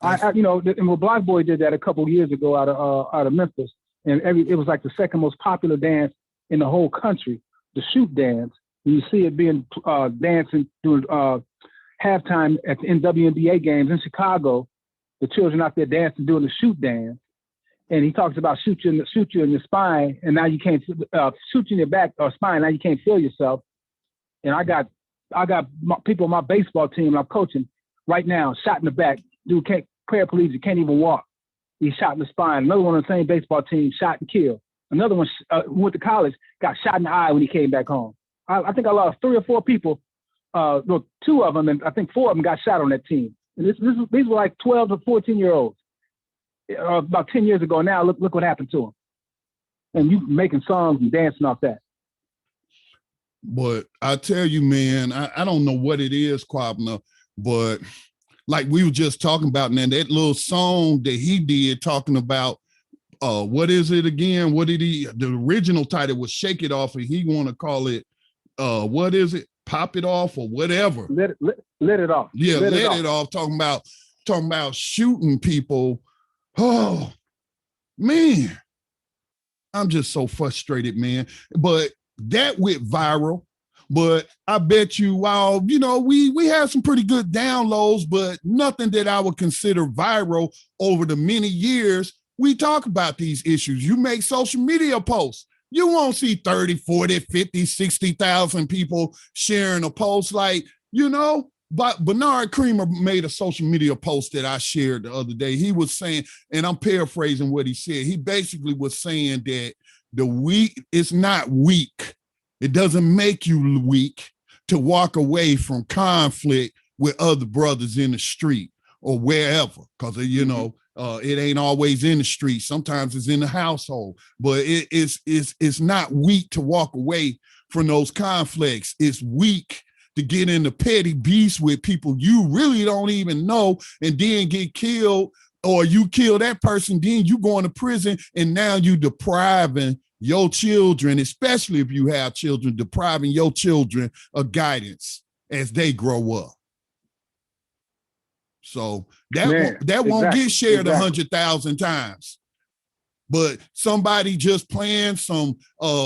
And Black Boy did that a couple of years ago out of Memphis, and it was like the second most popular dance in the whole country, the shoot dance. And you see it being dancing doing halftime at the WNBA games in Chicago. The children out there dancing, doing the shoot dance. And he talks about shoot you in your spine, and now you can't shoot you in your back or spine. Now you can't feel yourself. And I got people on my baseball team I'm coaching right now, shot in the back. Dude can't paraplegic, can't even walk. He's shot in the spine. Another one on the same baseball team, shot and killed. Another one who went to college, got shot in the eye when he came back home. I think I lost 3 or 4 people. 2 of them, and I think 4 of them got shot on that team. And these were like 12 to 14-year-olds. About 10 years ago now, look what happened to them. And you making songs and dancing off that. But I tell you, man, I don't know what it is, Kwabena, but like we were just talking about, man, that little song that he did talking about, what is it again? The original title was Shake It Off, and he want to call it, what is it? Pop It Off or whatever. Let it off. Yeah, let it off. Talking about shooting people. Oh, man, I'm just so frustrated, man. But that went viral. But I bet you, while, we had some pretty good downloads, but nothing that I would consider viral over the many years we talk about these issues. You make social media posts. You won't see 30, 40, 50, 60,000 people sharing a post. But Bernard Creamer made a social media post that I shared the other day. He was saying, and I'm paraphrasing what he said. He basically was saying that the weak is not weak. It doesn't make you weak to walk away from conflict with other brothers in the street or wherever, because, it ain't always in the street. Sometimes it's in the household, but it's not weak to walk away from those conflicts. It's weak to get into petty beefs with people you really don't even know and then get killed, or you kill that person, then you going to prison, and now you depriving your children, especially if you have children, depriving your children of guidance as they grow up. So that won't get shared 100,000 times. But somebody just playing some,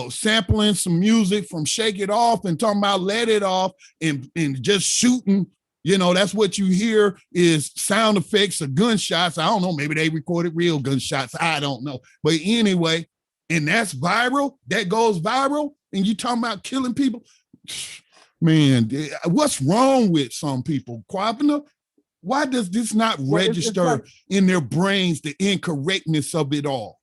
sampling some music from Shake It Off and talking about Let It Off and just shooting, you know, that's what you hear is sound effects of gunshots. I don't know, maybe they recorded real gunshots. I don't know. But anyway, and that's viral, that goes viral, and you talking about killing people. Man, what's wrong with some people, Kwabena? Why does this not register in their brains, the incorrectness of it all?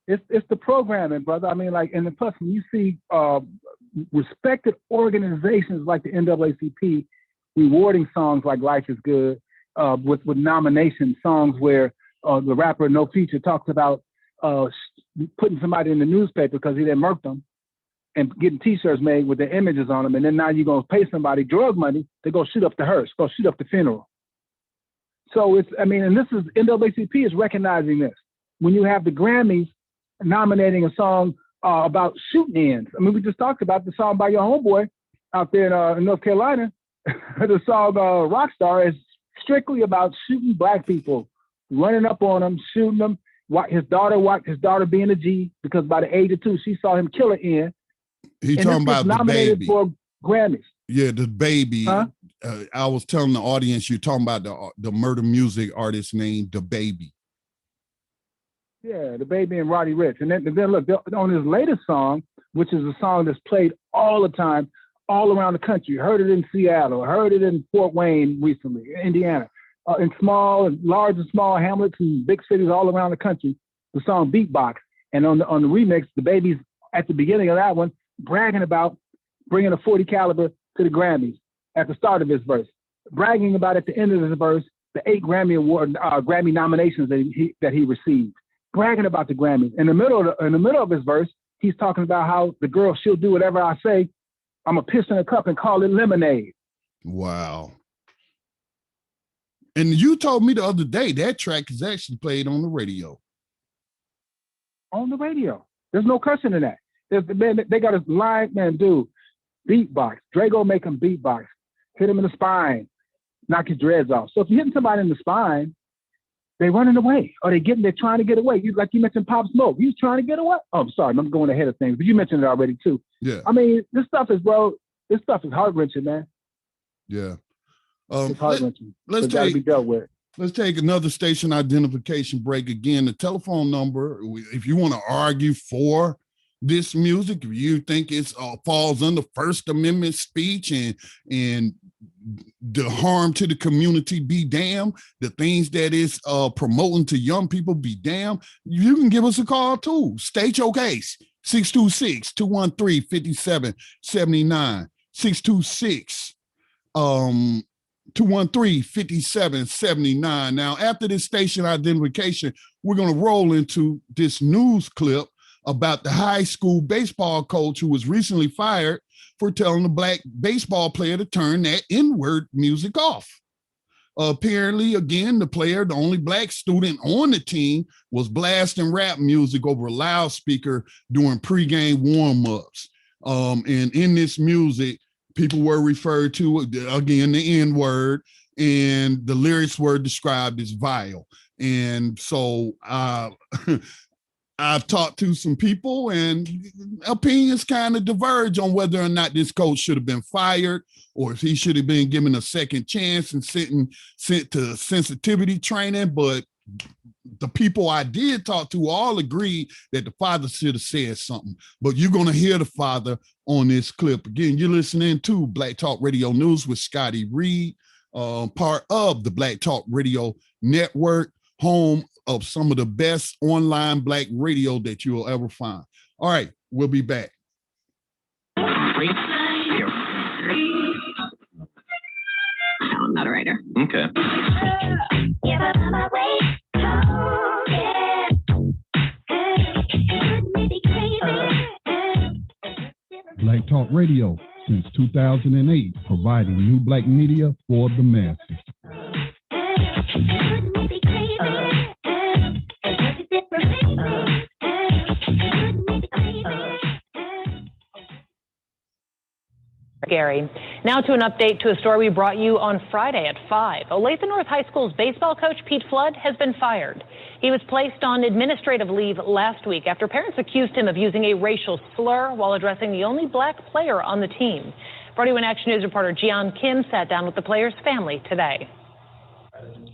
It's the programming, brother. I mean, like, and plus when you see respected organizations like the NAACP rewarding songs like Life is Good with nomination songs where the rapper No Feature talks about putting somebody in the newspaper because he didn't murk them and getting t-shirts made with their images on them. And then now you're going to pay somebody drug money to go shoot up the hearse, go shoot up the funeral. So it's, I mean, and this is, NAACP is recognizing this. When you have the Grammys nominating a song about shooting ends. I mean, we just talked about the song by your homeboy out there in North Carolina. The song Rockstar is strictly about shooting Black people, running up on them, shooting them. His daughter being a G, because by the age of 2, she saw him kill an end. He talking about the baby. For Grammys. Yeah, the baby. Huh? I was telling the audience, you're talking about the murder music artist named The Baby. Yeah, The Baby and Roddy Ricch. And then look, on his latest song, which is a song that's played all the time, all around the country. Heard it in Seattle, heard it in Fort Wayne recently, Indiana, in large and small hamlets and big cities all around the country, the song Beatbox. And on the remix, The Baby's at the beginning of that one, bragging about bringing a .40 caliber to the Grammys at the start of his verse, bragging about at the end of his verse, the 8 Grammy nominations that he received. Bragging about the Grammys. In the middle of his verse, he's talking about how the girl, she'll do whatever I say. I'm gonna piss in a cup and call it lemonade. Wow. And you told me the other day that track is actually played on the radio. On the radio. There's no cursing in that. They got a line, man, dude, beatbox. Drago make him beatbox. Hit him in the spine. Knock his dreads off. So if you're hitting somebody in the spine, they're running away, or they're trying to get away. Like you mentioned Pop Smoke. He was trying to get away. Oh, I'm sorry. I'm going ahead of things, but you mentioned it already too. Yeah. I mean, this stuff is heart-wrenching, man. Yeah. It's heart-wrenching. Let's gotta be dealt with. Let's take another station identification break. Again, the telephone number, if you want to argue for this music, if you think it falls under First Amendment speech and the harm to the community be damned, the things that it's promoting to young people be damned, you can give us a call too. State your case. 626-213-5779. 626-213-5779. Now, after this station identification, we're going to roll into this news clip about the high school baseball coach who was recently fired for telling a Black baseball player to turn that N-word music off. Apparently, again, the only Black student on the team, was blasting rap music over a loudspeaker during pregame warm-ups. And in this music, people were referred to, again, the N-word, and the lyrics were described as vile. And so I've talked to some people, and opinions kind of diverge on whether or not this coach should have been fired, or if he should have been given a second chance and sent to sensitivity training. But the people I did talk to all agreed that the father should have said something. But you're going to hear the father on this clip. Again, you're listening to Black Talk Radio News with Scotty Reed, part of the Black Talk Radio Network, home of some of the best online Black radio that you will ever find. All right, we'll be back. No, I'm not a writer. Okay. Black Talk Radio, since 2008, providing new black media for the masses. Gary. Now to an update to a story we brought you on Friday at 5. Olathe North High School's baseball coach, Pete Flood, has been fired. He was placed on administrative leave last week after parents accused him of using a racial slur while addressing the only black player on the team. 41 Action News reporter Jian Kim sat down with the player's family today.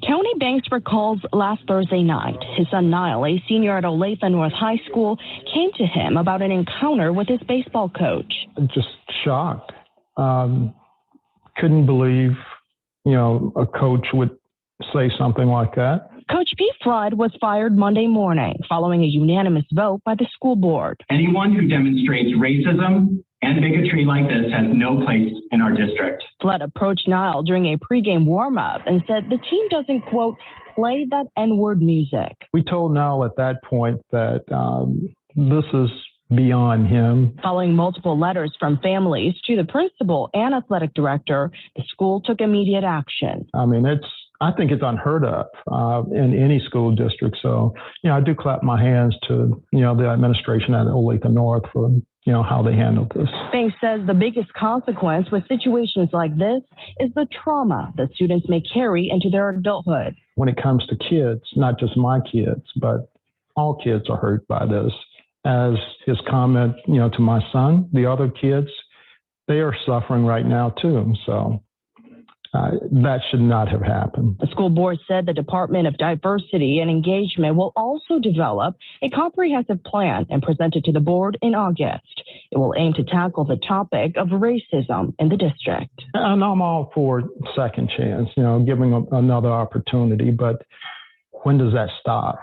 Tony Banks recalls last Thursday night, his son Niall, a senior at Olathe North High School, came to him about an encounter with his baseball coach. Just shocked. Couldn't believe, a coach would say something like that. Coach Pete Flood was fired Monday morning following a unanimous vote by the school board. Anyone who demonstrates racism and bigotry like this has no place in our district. Flood approached Niall during a pregame warm-up and said the team doesn't, quote, play that N-word music. We told Niall at that point that this is beyond him. Following multiple letters from families to the principal and athletic director, the school took immediate action. I think it's unheard of in any school district. So, I do clap my hands to, the administration at Olathe North for, how they handled this. Banks says the biggest consequence with situations like this is the trauma that students may carry into their adulthood. When it comes to kids, not just my kids, but all kids are hurt by this. As his comment, to my son, the other kids, they are suffering right now too. So that should not have happened. The school board said the Department of Diversity and Engagement will also develop a comprehensive plan and present it to the board in August. It will aim to tackle the topic of racism in the district. And I'm all for second chance, giving another opportunity, but when does that stop?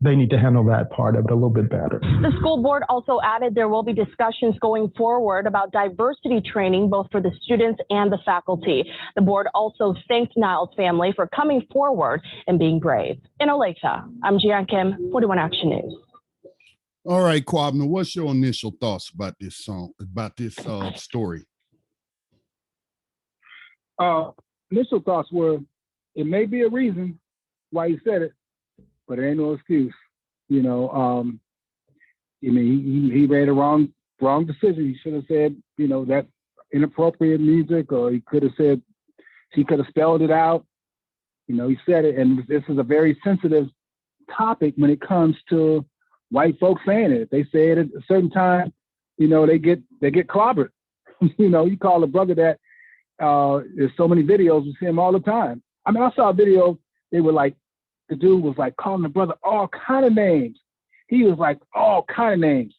They need to handle that part of it a little bit better. The school board also added there will be discussions going forward about diversity training, both for the students and the faculty. The board also thanked Niall's family for coming forward and being brave. In Olathe, I'm Jian Kim, 41 Action News. All right, Kwabena, what's your initial thoughts about this story? Initial thoughts were, it may be a reason why he said it, but it ain't no excuse. He made a wrong decision. He should have said, that inappropriate music, or he could have spelled it out. He said it, and this is a very sensitive topic when it comes to white folks saying it. If they say it at a certain time, they get clobbered. You call a brother that, there's so many videos, we see him all the time. I saw a video, they were like, the dude was like calling the brother all kind of names. He was like, all kind of names.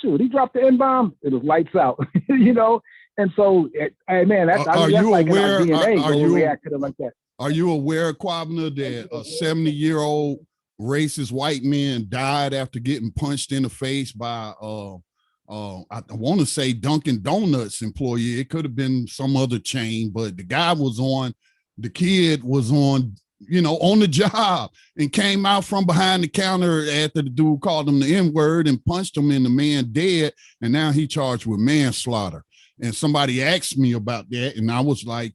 Shoot, he dropped the N-bomb, it was lights out, And so, hey man, that's like aware, in our DNA to react to them like that. Are you aware, Kwabena, that a 70-year-old racist white man died after getting punched in the face by, I want to say Dunkin' Donuts employee. It could have been some other chain, but the kid was on the job and came out from behind the counter after the dude called him the N-word and punched him, and the man dead. And now he charged with manslaughter. And somebody asked me about that, and I was like,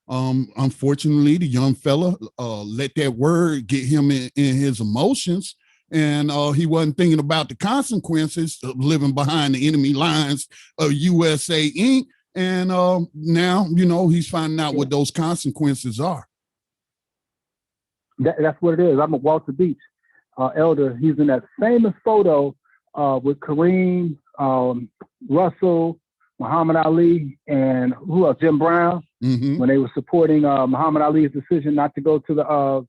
unfortunately, the young fella let that word get him in his emotions, and he wasn't thinking about the consequences of living behind the enemy lines of USA Inc. And now, he's finding out what those consequences are. That's what it is. I'm a Walter Beach elder. He's in that famous photo with Kareem, Russell, Muhammad Ali, and who else? Jim Brown, when they were supporting Muhammad Ali's decision not to go to the,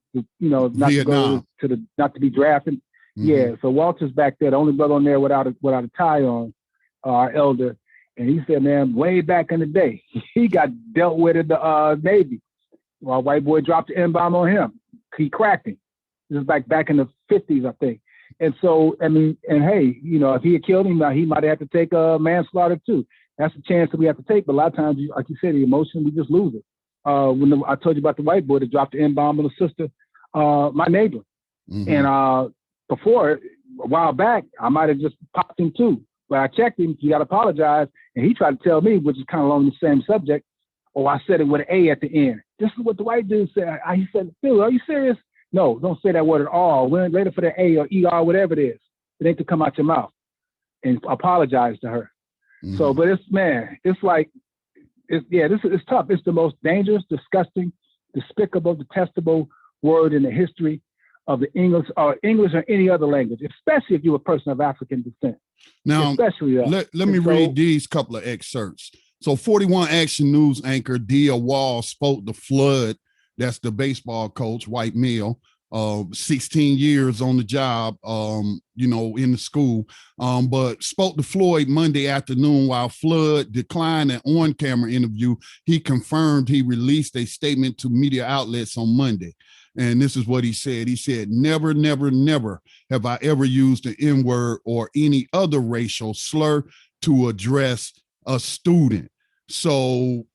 not to be drafted. Mm-hmm. Yeah. So Walter's back there, the only brother on there without a tie on, our elder, and he said, man, way back in the day, he got dealt with in the Navy. While white boy dropped the N-bomb on him. He cracked him. This is back in the 50s, I think. And so, hey, if he had killed him, he might have to take a manslaughter too. That's a chance that we have to take. But a lot of times, like you said, the emotion, we just lose it. I told you about the white boy that dropped the N-bomb on the sister, my neighbor. Mm-hmm. And before, a while back, I might have just popped him too. But I checked him, you got to apologize. And he tried to tell me, which is kind of along the same subject, oh, I said it with an A at the end. This is what the white dude said. He said, Phil, are you serious? No, don't say that word at all. We're ready for the A or ER, whatever it is. It ain't to come out your mouth. And apologize to her. Mm-hmm. So, but it's like, it's tough. It's the most dangerous, disgusting, despicable, detestable word in the history of the English or any other language, especially if you're a person of African descent. Now, especially let me read these couple of excerpts. So 41 Action News anchor Dia Wall spoke to Flood, that's the baseball coach, white male, 16 years on the job, in the school, but spoke to Floyd Monday afternoon while Flood declined an on-camera interview. He confirmed he released a statement to media outlets on Monday. And this is what he said. He said, never, never, never have I ever used the N-word or any other racial slur to address a student. So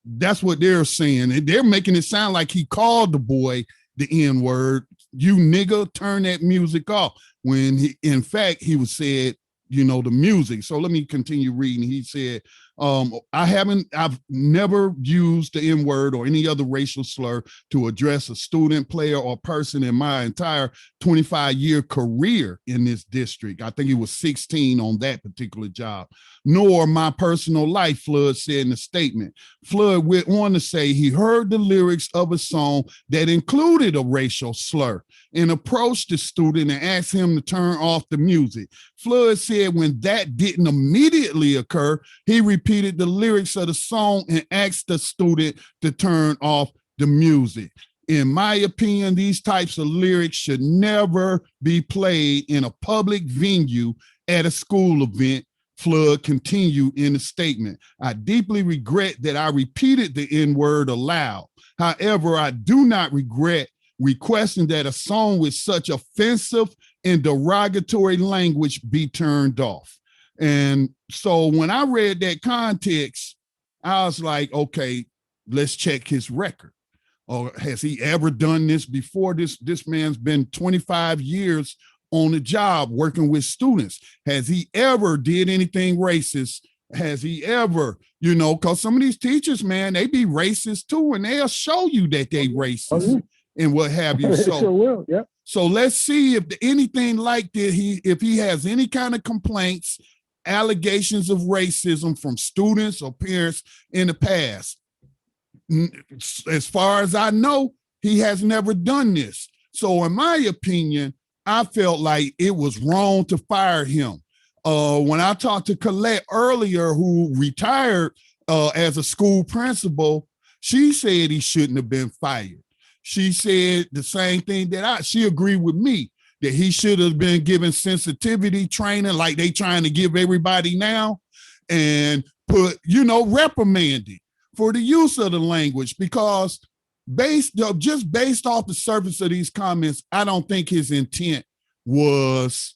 that's what they're saying. And they're making it sound like he called the boy the N-word. You nigga, turn that music off. When in fact, he was said, the music. So let me continue reading. He said, I've never used the N-word or any other racial slur to address a student, player, or person in my entire 25-year career in this district. I think he was 16 on that particular job, nor my personal life, Flood said in the statement. Flood went on to say he heard the lyrics of a song that included a racial slur and approached the student and asked him to turn off the music. Flood said when that didn't immediately occur, he repeated the lyrics of the song and asked the student to turn off the music. In my opinion, these types of lyrics should never be played in a public venue at a school event, Flood continued in a statement. I deeply regret that I repeated the N-word aloud. However, I do not regret requesting that a song with such offensive and derogatory language be turned off. And so when I read that context, I was like, okay, let's check his record. Or has he ever done this before? This man's been 25 years on the job working with students. Has he ever did anything racist? Has he ever, because some of these teachers, man, they be racist too, and they'll show you that they racist and what have you. So, sure will, yeah. So let's see if anything like that, if he has any kind of complaints, allegations of racism from students or parents in the past. As far as I know, he has never done this. So in my opinion, I felt like it was wrong to fire him. When I talked to Colette earlier, who retired as a school principal, she said he shouldn't have been fired. She said the same thing she agreed with me, that he should have been given sensitivity training like they trying to give everybody now, and reprimanded for the use of the language, because based off the surface of these comments, I don't think his intent was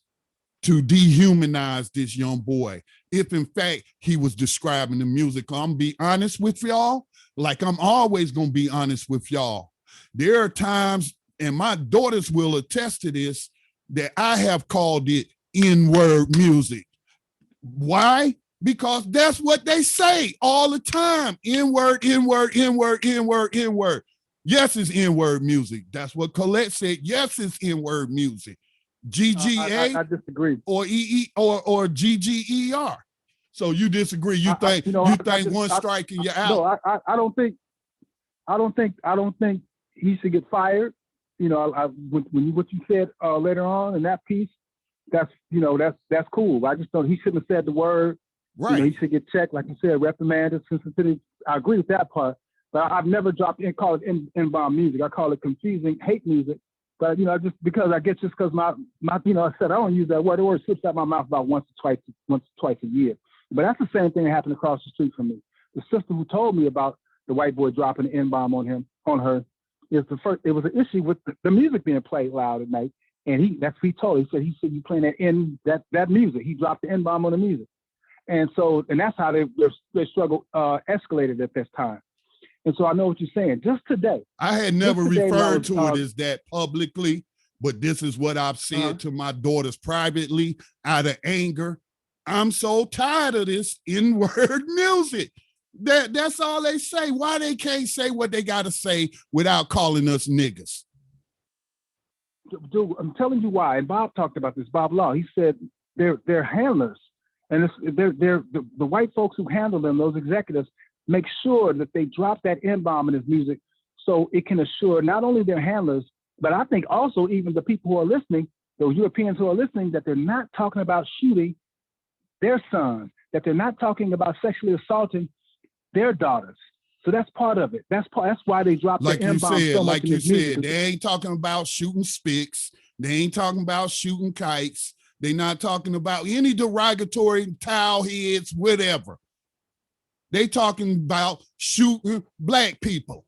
to dehumanize this young boy. If in fact he was describing the music, I'm gonna be honest with y'all, like I'm always gonna be honest with y'all. There are times, and my daughters will attest to this, that I have called it N-word music. Why? Because that's what they say all the time. N-word, N-word, N-word, N-word, N-word. Yes, it's N-word music. That's what Colette said. Yes, it's N-word music. GGA. I disagree. Or EE or GGER. So you disagree? You think one strike and you're out? No, I don't think he should get fired. When what you said later on in that piece, that's cool. I just don't. He shouldn't have said the word. Right. He should get checked, like you said, reprimanded, sensitivity. I agree with that part, but I've never dropped in call it N-bomb music. I call it confusing hate music. But just because my I said I don't use that word. The word slips out my mouth about once or twice a year. But that's the same thing that happened across the street from me. The sister who told me about the white boy dropping the N-bomb on her, is the first. It was an issue with the music being played loud at night, and that's what he told. He said you playing that music. He dropped the N-bomb on the music, and that's how their struggle escalated at this time. And so I know what you're saying. Just today, I had never referred to it as that publicly, but this is what I've said to my daughters privately, out of anger, I'm so tired of this N-word music. That's all they say. Why they can't say what they got to say without calling us niggas? Dude, I'm telling you why. And Bob talked about this. Bob Law. He said they're handlers, and they're the white folks who handle them. Those executives make sure that they drop that N-bomb in his music, so it can assure not only their handlers, but I think also even the people who are listening, those Europeans who are listening, that they're not talking about shooting their sons, that they're not talking about sexually assaulting their daughters. So that's part of it. That's why they dropped the N-bomb so much in his music. They ain't talking about shooting spics. They ain't talking about shooting kites. They're not talking about any derogatory towel heads, whatever. They talking about shooting black people,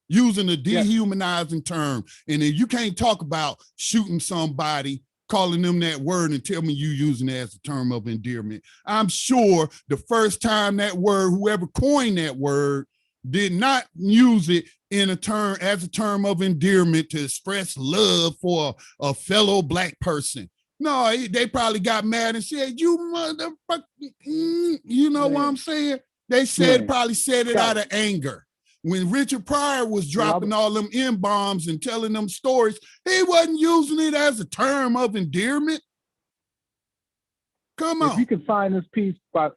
using a dehumanizing term. And then you can't talk about shooting somebody, calling them that word, and tell me you using it as a term of endearment. I'm sure the first time that word, whoever coined that word, did not use it in a term as a term of endearment to express love for a fellow black person. No, they probably got mad and said, "You motherfucker," you know what I'm saying? They probably said it out of anger. When Richard Pryor was dropping all them N-bombs and telling them stories, he wasn't using it as a term of endearment. Come on. If you can find this piece by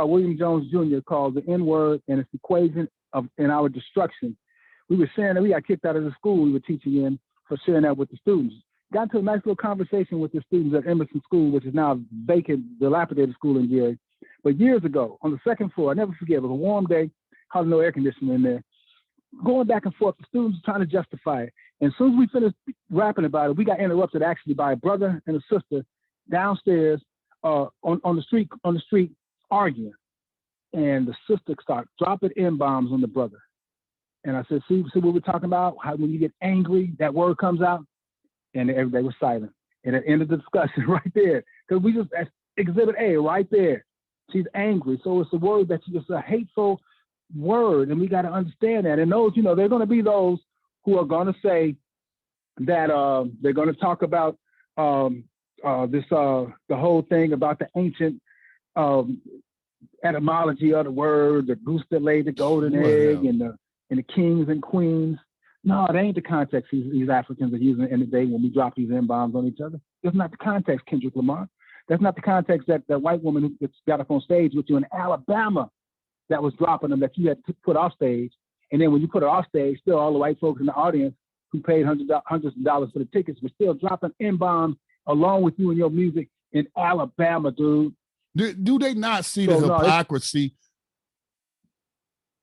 William Jones Jr. called "The N-Word and Its Equation in Our Destruction," we were sharing that we got kicked out of the school we were teaching in for sharing that with the students. Got into a nice little conversation with the students at Emerson School, which is now vacant, dilapidated school in Gary. But years ago, on the second floor, I never forget, it was a warm day, hardly no air conditioning in there. Going back and forth, the students were trying to justify it. And as soon as we finished rapping about it, we got interrupted actually by a brother and a sister downstairs on the street arguing. And the sister started dropping N-bombs on the brother. And I said, see what we're talking about? How when you get angry, that word comes out? And everybody was silent. And it ended the discussion right there. Because that's exhibit A right there. She's angry. So it's a word it's a hateful word. And we got to understand that. And those, there are going to be those who are going to say that they're going to talk about the whole thing about the ancient etymology of the word, the goose that laid the golden egg, and the kings and queens. No, that ain't the context these Africans are using in the day when we drop these N-bombs on each other. That's not the context, Kendrick Lamar. That's not the context that white woman who got up on stage with you in Alabama that was dropping them that you had to put off stage. And then when you put her off stage, still all the white folks in the audience who paid hundreds of dollars for the tickets were still dropping N-bombs along with you and your music in Alabama, dude. Do they not see the hypocrisy?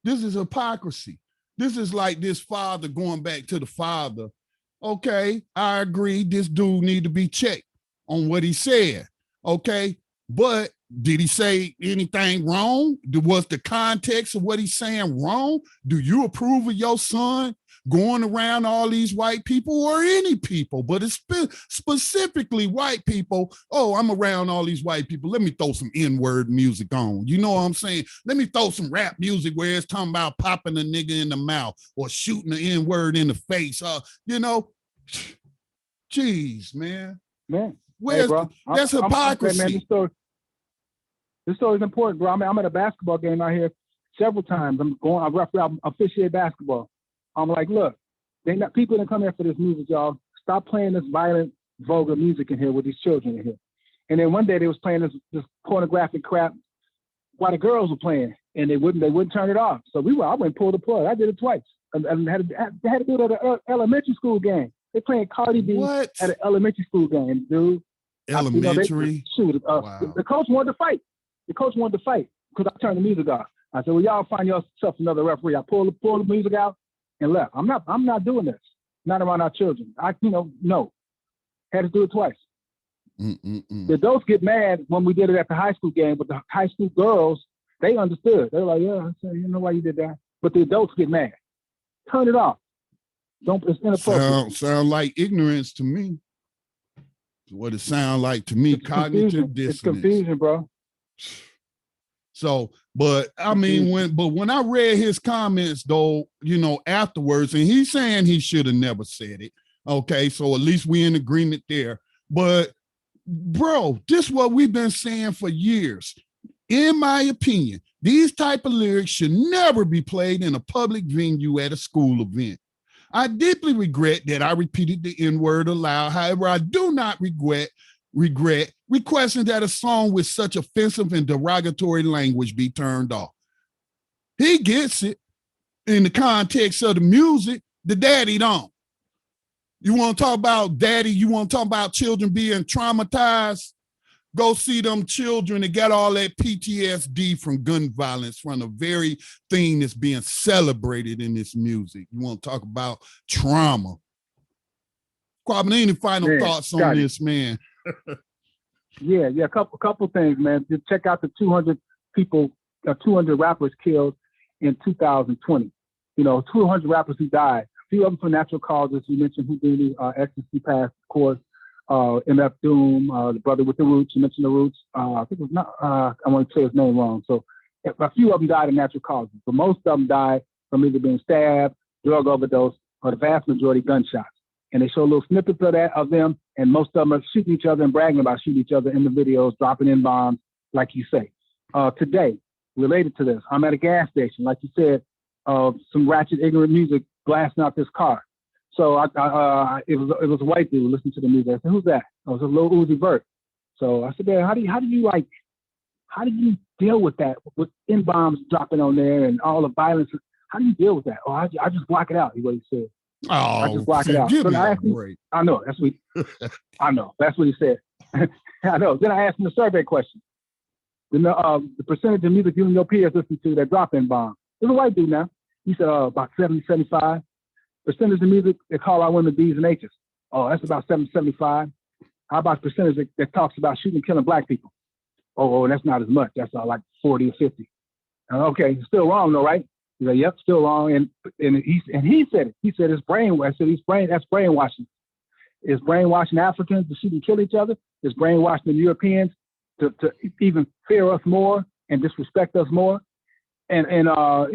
This is hypocrisy. This is like this father going back to the father. Okay, I agree. This dude need to be checked on what he said. Okay, but did he say anything wrong? Was the context of what he's saying wrong? Do you approve of your son going around all these white people or any people? But it's specifically white people. Oh, I'm around all these white people. Let me throw some N-word music on. You know what I'm saying? Let me throw some rap music where it's talking about popping a nigga in the mouth or shooting the N-word in the face. Jeez, man. Where's that's hypocrisy. Man, this story is important, bro. I'm at a basketball game out here several times. I officiate basketball. I'm like, look, people didn't come here for this music, y'all. Stop playing this violent, vulgar music in here with these children in here. And then one day they was playing this pornographic crap while the girls were playing, and they wouldn't turn it off. So I went and pulled the plug. I did it twice. And had to do it at an elementary school game. They playing Cardi B at an elementary school game, dude. Elementary? Wow. The coach wanted to fight. Because I turned the music off. I said, well, y'all find yourself another referee. I pulled the music out and left. I'm not doing this. Not around our children. No. Had to do it twice. The adults get mad when we did it at the high school game, but the high school girls, they understood. They were like, yeah, I said, you know why you did that? But the adults get mad. Turn it off. It's inappropriate. Sound like ignorance to me. What it sound like to me, cognitive dissonance. It's confusion, bro. So, but I mean, when I read his comments though, afterwards, and he's saying he should have never said it. Okay, so at least we in agreement there. But bro, this is what we've been saying for years. In my opinion, these type of lyrics should never be played in a public venue at a school event. I deeply regret that I repeated the N-word aloud. However, I do not regret requesting that a song with such offensive and derogatory language be turned off. He gets it in the context of the music, the daddy don't. You want to talk about daddy, you want to talk about children being traumatized? Go see them children that got all that PTSD from gun violence, from the very thing that's being celebrated in this music. You want to talk about trauma. Kwabena, any final thoughts on this, man? Yeah, a couple things, man. Just check out the 200 people, 200 rappers killed in 2020. 200 rappers who died. A few of them for natural causes. You mentioned Houdini, ecstasy pass, of course. MF Doom, the brother with the Roots. You mentioned the Roots. I think it was not. I want to say his name wrong. So a few of them died of natural causes, but most of them died from either being stabbed, drug overdose, or the vast majority gunshots. And they show little snippets of them, and most of them are shooting each other and bragging about shooting each other in the videos, dropping in bombs, like you say. Today, related to this, I'm at a gas station, like you said, some ratchet, ignorant music blasting out this car. So it was a white dude listening to the music. I said, "Who's that?" It was a Lil Uzi Vert. So I said, "Man, how do you deal with that? With N-bombs dropping on there and all the violence? How do you deal with that?" "Oh, I just block it out," is what he said. Oh, I just block it out. So I asked him, I know, that's what he said. I know. Then I asked him a survey question. The percentage of music you and your peers listen to that drop N-bomb. There's a white dude now. He said about 70, 75. Percentage of music they call our women B's and H's. Oh, that's about 75. How about percentage that talks about shooting and killing black people? Oh, that's not as much. That's like 40 or 50. Okay, still wrong though, right? He's like, yep, still wrong. And he said it. He said it's brainwashing. I said that's brainwashing. It's brainwashing Africans to shoot and kill each other. It's brainwashing the Europeans to even fear us more and disrespect us more. And all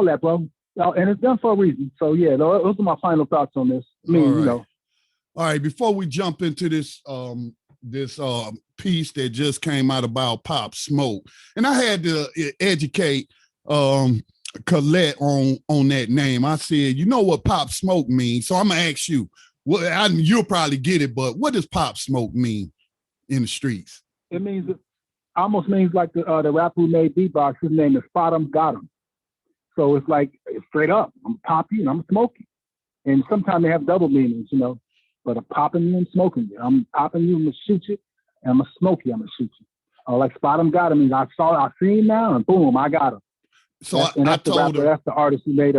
that, bro. And it's done for a reason. So yeah, those are my final thoughts on this. All right. Before we jump into this piece that just came out about Pop Smoke, and I had to educate Colette on that name. I said, you know what Pop Smoke means? So I'm gonna ask you. You'll probably get it, but what does Pop Smoke mean in the streets? It almost means like the rapper who made beatbox. His name is Spot 'em, Got 'em. So it's like straight up, I'm poppy and I'm smoky. And sometimes they have double meanings, but I'm popping you and smoking you. I'm popping you, I'm gonna shoot you, and I'm gonna smoke you, I'm gonna shoot you. Like Spot 'em, Got 'em means I seen him now, and boom, I got him. So that's the artist who made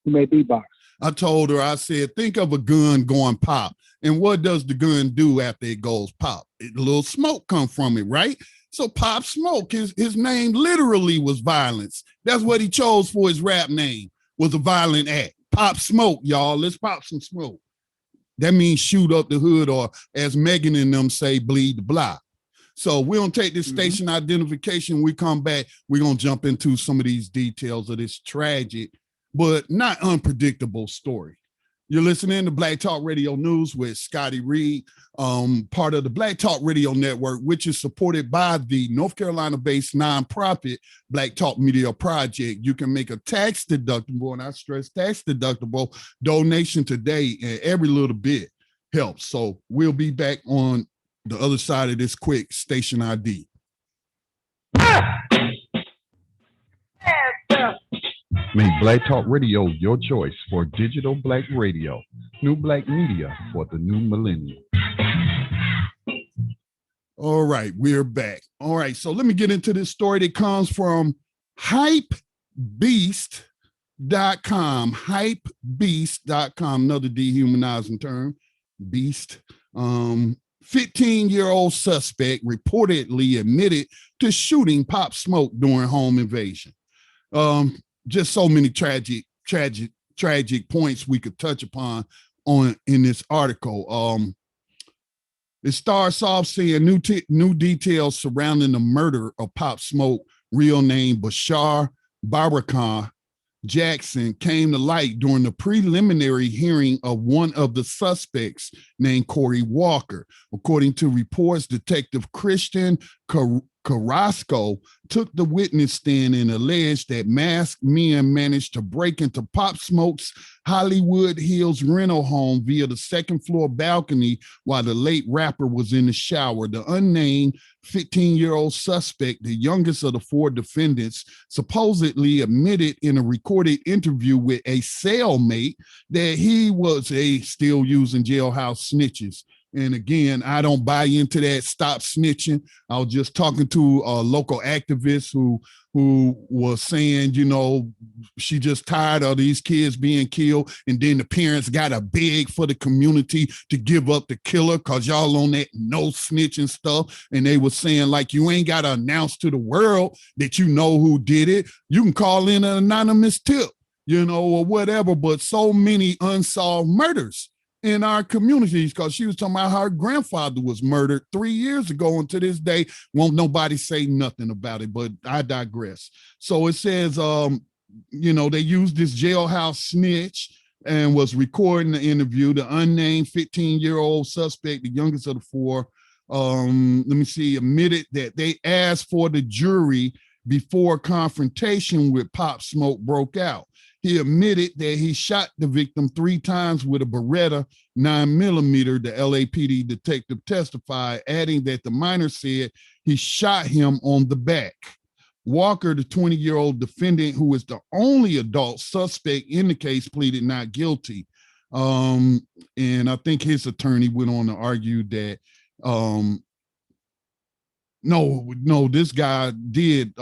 beatbox. I told her, I said, think of a gun going pop. And what does the gun do after it goes pop? A little smoke come from it, right? So Pop Smoke, his name literally was violence. That's what he chose for his rap name, was a violent act. Pop Smoke, y'all. Let's pop some smoke. That means shoot up the hood, or as Megan and them say, bleed the block. So we're going to take this station identification. We come back, we're going to jump into some of these details of this tragic, but not unpredictable story. You're listening to Black Talk Radio News with Scotty Reed, part of the Black Talk Radio Network, which is supported by the North Carolina-based nonprofit Black Talk Media Project. You can make a tax-deductible, and I stress tax-deductible, donation today, and every little bit helps. So we'll be back on the other side of this quick station ID. Make Black Talk Radio your choice for digital black radio. New black media for the new millennium. All right, we're back. All right, so let me get into this story that comes from hypebeast.com. Hypebeast.com, another dehumanizing term, beast. 15-year-old suspect reportedly admitted to shooting Pop Smoke during home invasion. Just so many tragic points we could touch upon in this article. It starts off saying new details surrounding the murder of Pop Smoke, real name Bashar Barakah, Jackson came to light during the preliminary hearing of one of the suspects named Corey Walker. According to reports, Detective Christian Carrasco took the witness stand and alleged that masked men managed to break into Pop Smoke's Hollywood Hills rental home via the second floor balcony while the late rapper was in the shower. The unnamed 15-year-old suspect, the youngest of the four defendants, supposedly admitted in a recorded interview with a cellmate that he was still using jailhouse snitches. And again, I don't buy into that. Stop snitching. I was just talking to a local activist who was saying, you know, she just tired of these kids being killed. And then the parents got to beg for the community to give up the killer because y'all on that no snitching stuff. And they were saying, like, you ain't got to announce to the world that you know who did it. You can call in an anonymous tip, you know, or whatever. But so many unsolved murders in our communities, because she was talking about how her grandfather was murdered 3 years ago, and to this day won't nobody say nothing about it. But I digress. So it says, you know, they used this jailhouse snitch and was recording the interview. The unnamed 15-year-old suspect, the youngest of the four, admitted that they asked for the jury before confrontation with Pop Smoke broke out. He admitted that he shot the victim 3 times with a Beretta 9mm, the LAPD detective testified, adding that the minor said he shot him on the back. Walker, the 20-year-old defendant, who is the only adult suspect in the case, pleaded not guilty. And I think his attorney went on to argue that no, this guy did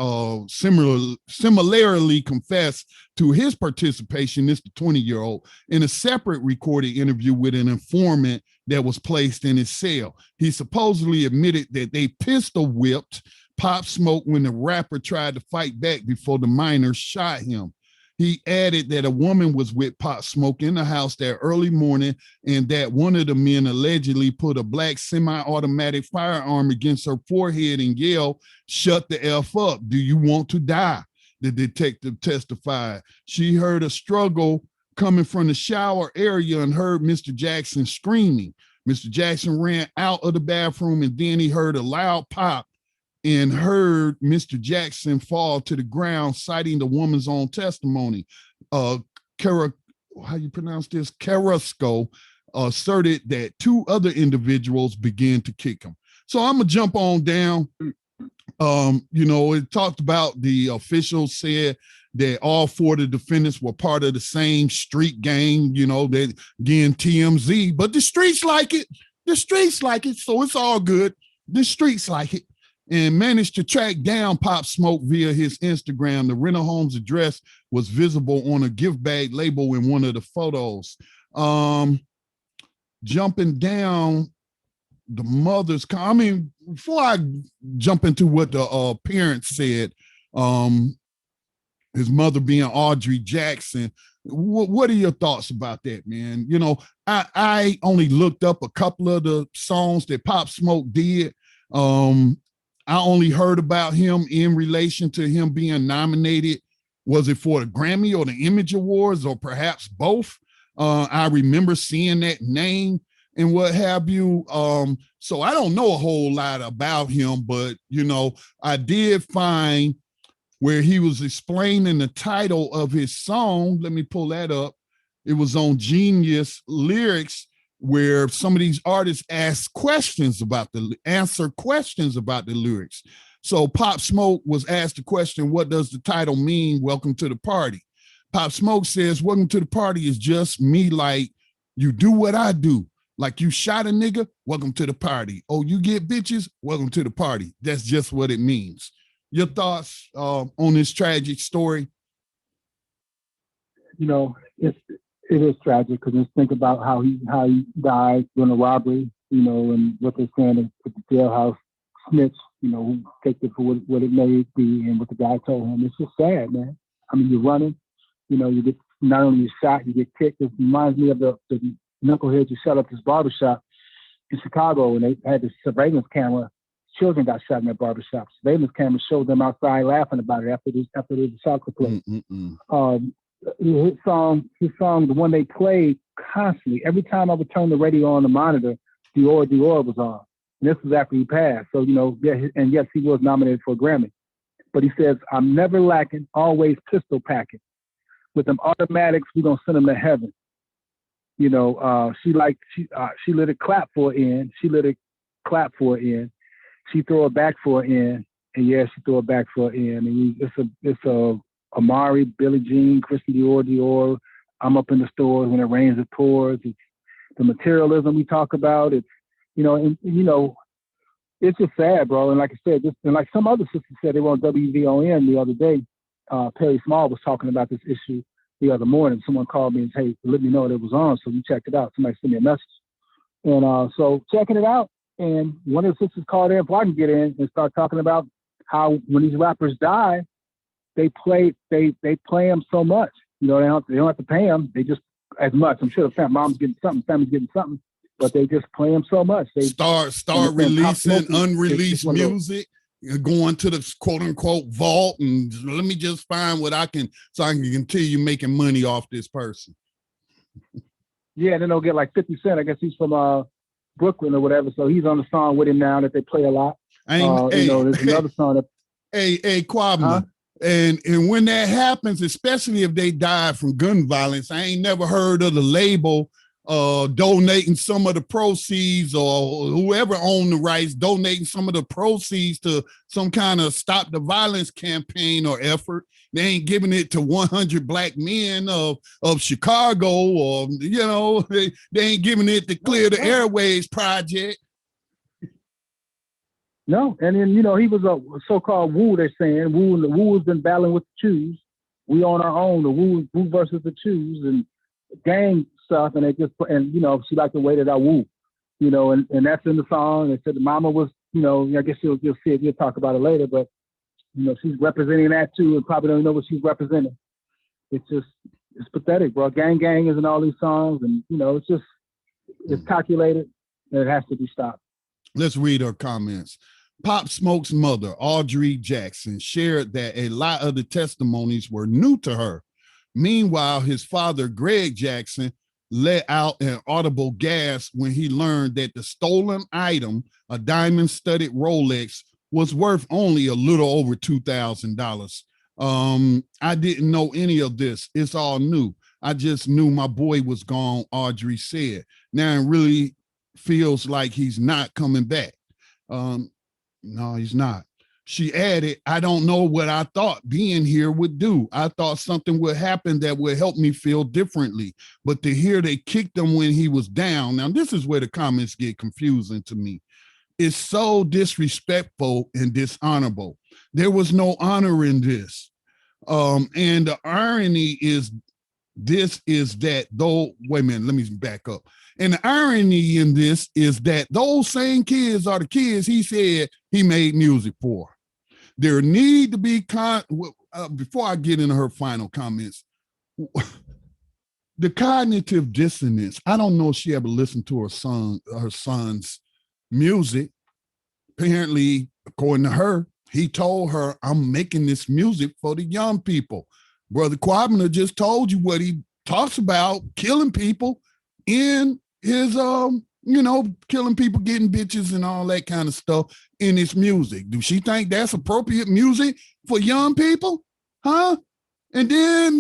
similarly confess to his participation, this the 20-year-old, in a separate recorded interview with an informant that was placed in his cell. He supposedly admitted that they pistol whipped Pop Smoke when the rapper tried to fight back before the minor shot him. He added that a woman was with Pop Smoke in the house that early morning and that one of the men allegedly put a black semi-automatic firearm against her forehead and yelled, "Shut the F up. Do you want to die?" The detective testified. She heard a struggle coming from the shower area and heard Mr. Jackson screaming. Mr. Jackson ran out of the bathroom and then he heard a loud pop and heard Mr. Jackson fall to the ground, citing the woman's own testimony. Carrasco asserted that 2 other individuals began to kick him. So I'm gonna jump on down. You know, it talked about the officials said that all 4 of the defendants were part of the same street gang, you know, that again, TMZ, but the streets like it. The streets like it, so it's all good. The streets like it. And managed to track down Pop Smoke via his Instagram. The rental home's address was visible on a gift bag label in one of the photos. Jumping down, the mother's, before I jump into what the parents said, his mother being Audrey Jackson, what are your thoughts about that, man? You know, I only looked up a couple of the songs that Pop Smoke did. I only heard about him in relation to him being nominated. Was it for the Grammy or the Image Awards or perhaps both? I remember seeing that name and what have you. So I don't know a whole lot about him, but, you know, I did find where he was explaining the title of his song. Let me pull that up. It was on Genius Lyrics, where some of these artists answer questions about the lyrics. So Pop Smoke was asked the question, what does the title mean, Welcome to the Party? Pop Smoke says, welcome to the party is just me, like you do what I do. Like you shot a nigga, welcome to the party. Oh, you get bitches, welcome to the party. That's just what it means. Your thoughts on this tragic story? You know, it is tragic because just think about how he died during a robbery, you know, and what they're saying with the jailhouse snitch, you know, who take it for what it may be and what the guy told him. It's just sad, man. I mean, you're running, you know, you get not only you shot, you get kicked. It reminds me of the knuckleheads who shut up this barbershop in Chicago, and they had this surveillance camera. Children got shot in that barbershop. Surveillance camera showed them outside laughing about it after the shots were played. his song, the one they played constantly. Every time I would turn the radio on the monitor, Dior was on. And this was after he passed. So, and yes, he was nominated for a Grammy. But he says, I'm never lacking, always pistol packing. With them automatics, we're going to send them to heaven. She let it clap for an end. She let it clap for an end. She throw it back for an end. And yeah, she threw it back for an end. And it's a Amari, Billie Jean, Christian Dior. I'm up in the stores when it rains, it pours. It's the materialism we talk about. It's, it's just sad, bro. And like I said, and like some other sisters said, they were on WVON the other day. Perry Small was talking about this issue the other morning. Someone called me and said, hey, let me know that it was on. So we checked it out. Somebody sent me a message. And so checking it out, and one of the sisters called in before I can get in and start talking about how when these rappers die, they play them so much. They don't have to pay them. They just as much. I'm sure the mom's getting something, family's getting something, but they just play them so much. They start releasing unreleased music, going to the quote unquote vault, and let me just find what I can so I can continue making money off this person. Yeah, and then they'll get like 50 Cent. I guess he's from Brooklyn or whatever, so he's on the song with him now that they play a lot. There's another song that. Hey, Kwabena. And when that happens, especially if they die from gun violence, I ain't never heard of the label donating some of the proceeds, or whoever owned the rights donating some of the proceeds to some kind of stop the violence campaign or effort. They ain't giving it to 100 black men of Chicago, or they ain't giving it to Clear the Airwaves project. No, and then, he was a so-called woo, they're saying. Woo has been battling with the Chews. We on our own, the woo versus the Chews and gang stuff, and she liked the way that I woo, and that's in the song. They said the mama was, I guess you'll see it, you'll talk about it later, but, she's representing that too, and probably don't know what she's representing. It's pathetic, bro. Gang is in all these songs, and, it's calculated, and it has to be stopped. Let's read her comments. Pop Smoke's mother, Audrey Jackson, shared that a lot of the testimonies were new to her. Meanwhile, his father, Greg Jackson, let out an audible gasp when he learned that the stolen item, a diamond-studded Rolex, was worth only a little over $2,000. I didn't know any of this. It's all new. I just knew my boy was gone, Audrey said. Now it really feels like he's not coming back. No, he's not. She added, I don't know what I thought being here would do. I thought something would happen that would help me feel differently. But to hear they kicked him when he was down, now this is where the comments get confusing to me. It's so disrespectful and dishonorable. There was no honor in this. And the irony is that though, wait a minute, let me back up. And the irony in this is that those same kids are the kids he said he made music for. There need to be, before I get into her final comments, the cognitive dissonance. I don't know if she ever listened to her son's music. Apparently, according to her, he told her, I'm making this music for the young people. Brother Kwabena just told you what he talks about, killing people in his, killing people, getting bitches and all that kind of stuff in his music. Do she think that's appropriate music for young people? Huh? And then,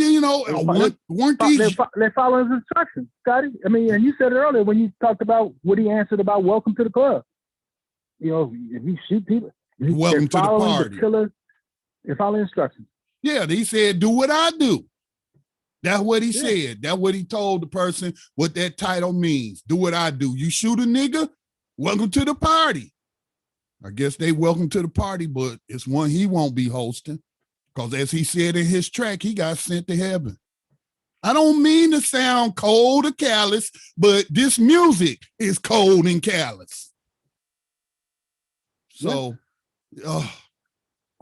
weren't these... They follow his instructions, Scotty. I mean, and you said it earlier when you talked about what he answered about welcome to the club. If you shoot people, welcome to the party. The killer, they follow instructions. Yeah, he said, do what I do. That's what he said. That's what he told the person what that title means. Do what I do. You shoot a nigga, welcome to the party. I guess they welcome to the party, but it's one he won't be hosting because as he said in his track, he got sent to heaven. I don't mean to sound cold or callous, but this music is cold and callous. So,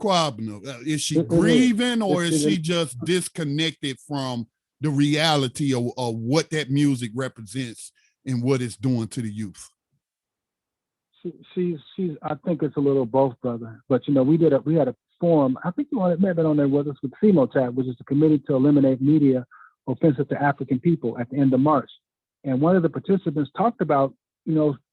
Kwabena, is she grieving or is she just disconnected from the reality of what that music represents and what it's doing to the youth? She's I think it's a little both, brother. But we had a forum. I think you may have been on there with us with CMOTAP, which is the Committee to Eliminate Media Offensive to African People, at the end of March. And one of the participants talked about,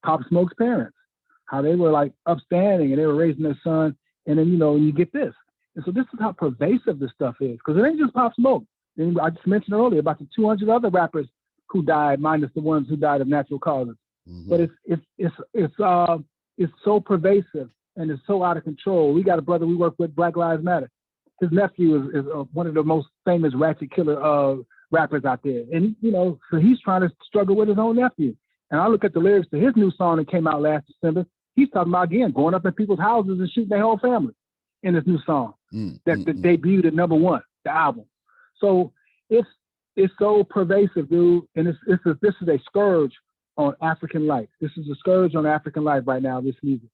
Pop Smoke's parents, how they were like upstanding and they were raising their son. And then, you get this. And so this is how pervasive this stuff is, because it ain't just Pop Smoke. And I just mentioned earlier about the 200 other rappers who died, minus the ones who died of natural causes. Mm-hmm. But it's so pervasive and it's so out of control. We got a brother we work with, Black Lives Matter. His nephew is one of the most famous ratchet killer rappers out there. And, so he's trying to struggle with his own nephew. And I look at the lyrics to his new song that came out last December. He's talking about, again, going up in people's houses and shooting their whole family in this new song that debuted at #1, the album. So it's so pervasive, dude. And this is a scourge on African life. This is a scourge on African life right now, this music.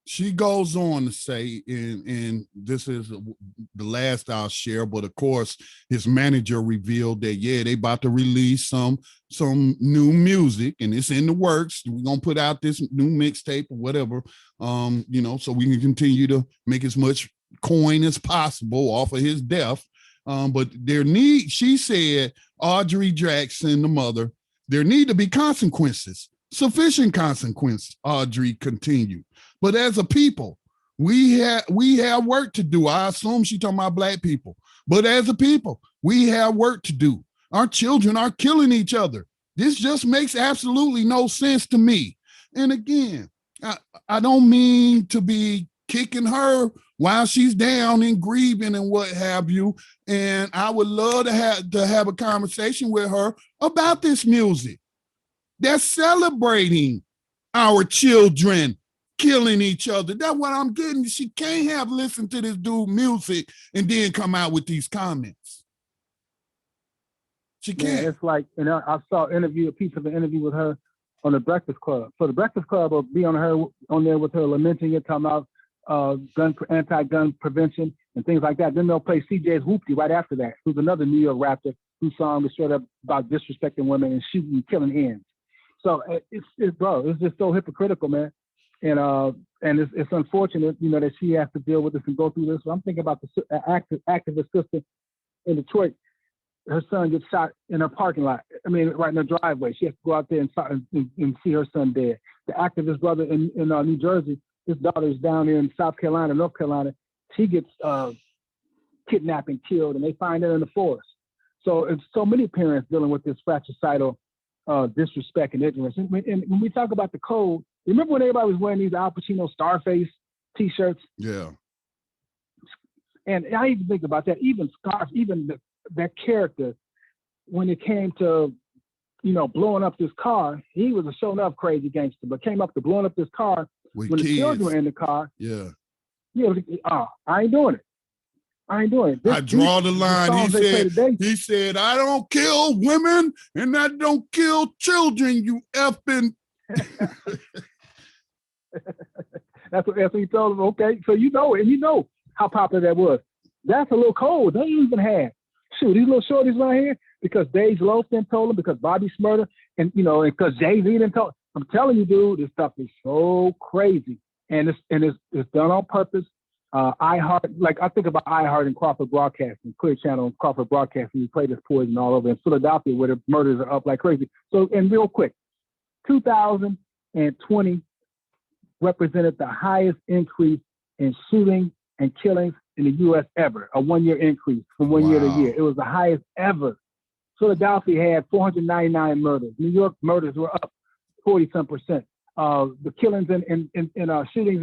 She goes on to say, and this is the last I'll share, but of course, his manager revealed that, they about to release some new music, and it's in the works. We're going to put out this new mixtape or whatever, so we can continue to make as much coin as possible off of his death. But she said, Audrey Jackson, the mother, there need to be consequences, sufficient consequences, Audrey continued. But as a people, we have work to do. I assume she's talking about Black people. But as a people, we have work to do. Our children are killing each other. This just makes absolutely no sense to me. And again, I don't mean to be kicking her while she's down and grieving and what have you. And I would love to have a conversation with her about this music that's celebrating our children killing each other. That's what I'm getting. She can't have listened to this dude music and then come out with these comments. She can't. Yeah, it's like, I saw a piece of an interview with her on the Breakfast Club. So the Breakfast Club will be on there with her lamenting it, talking about anti-gun prevention and things like that. Then they'll play CJ's Whoopty right after that, who's another New York rapper whose song was straight up about disrespecting women and shooting and killing ends. So it's just so hypocritical, man. And it's unfortunate, that she has to deal with this and go through this. So I'm thinking about the activist sister in Detroit. Her son gets shot in her parking lot. Right in her driveway. She has to go out there and see her son dead. The activist brother in New Jersey, his daughter is down here in North Carolina. She gets kidnapped and killed, and they find her in the forest. So it's so many parents dealing with this fratricidal disrespect and ignorance. And when we talk about the code, remember when everybody was wearing these Al Pacino Starface T-shirts? Yeah. And I even think about that. Even Scarf, that character, when it came to, blowing up this car, he was a show enough crazy gangster, but came up to blowing up this car with when kids. The children were in the car. Yeah. I ain't doing it. I draw the line. He said, I don't kill women and I don't kill children, you effing. That's what he told him. Okay, so and how popular that was. That's a little cold. They even had these little shorties right here, because Dave Loaf then told them, because Bobby Smurder and because Jay-Z then told. I'm telling you, dude, this stuff is so crazy, and it's done on purpose. iHeart, like I think about iHeart and Crawford Broadcasting, Clear Channel and Crawford Broadcasting. You play this poison all over in Philadelphia, where the murders are up like crazy. So, and real quick, 2020 represented the highest increase in shooting and killings in the U.S. ever, a 1-year increase from one year to year. It was the highest ever. Philadelphia had 499 murders. New York murders were up 40-some%. The killings and shootings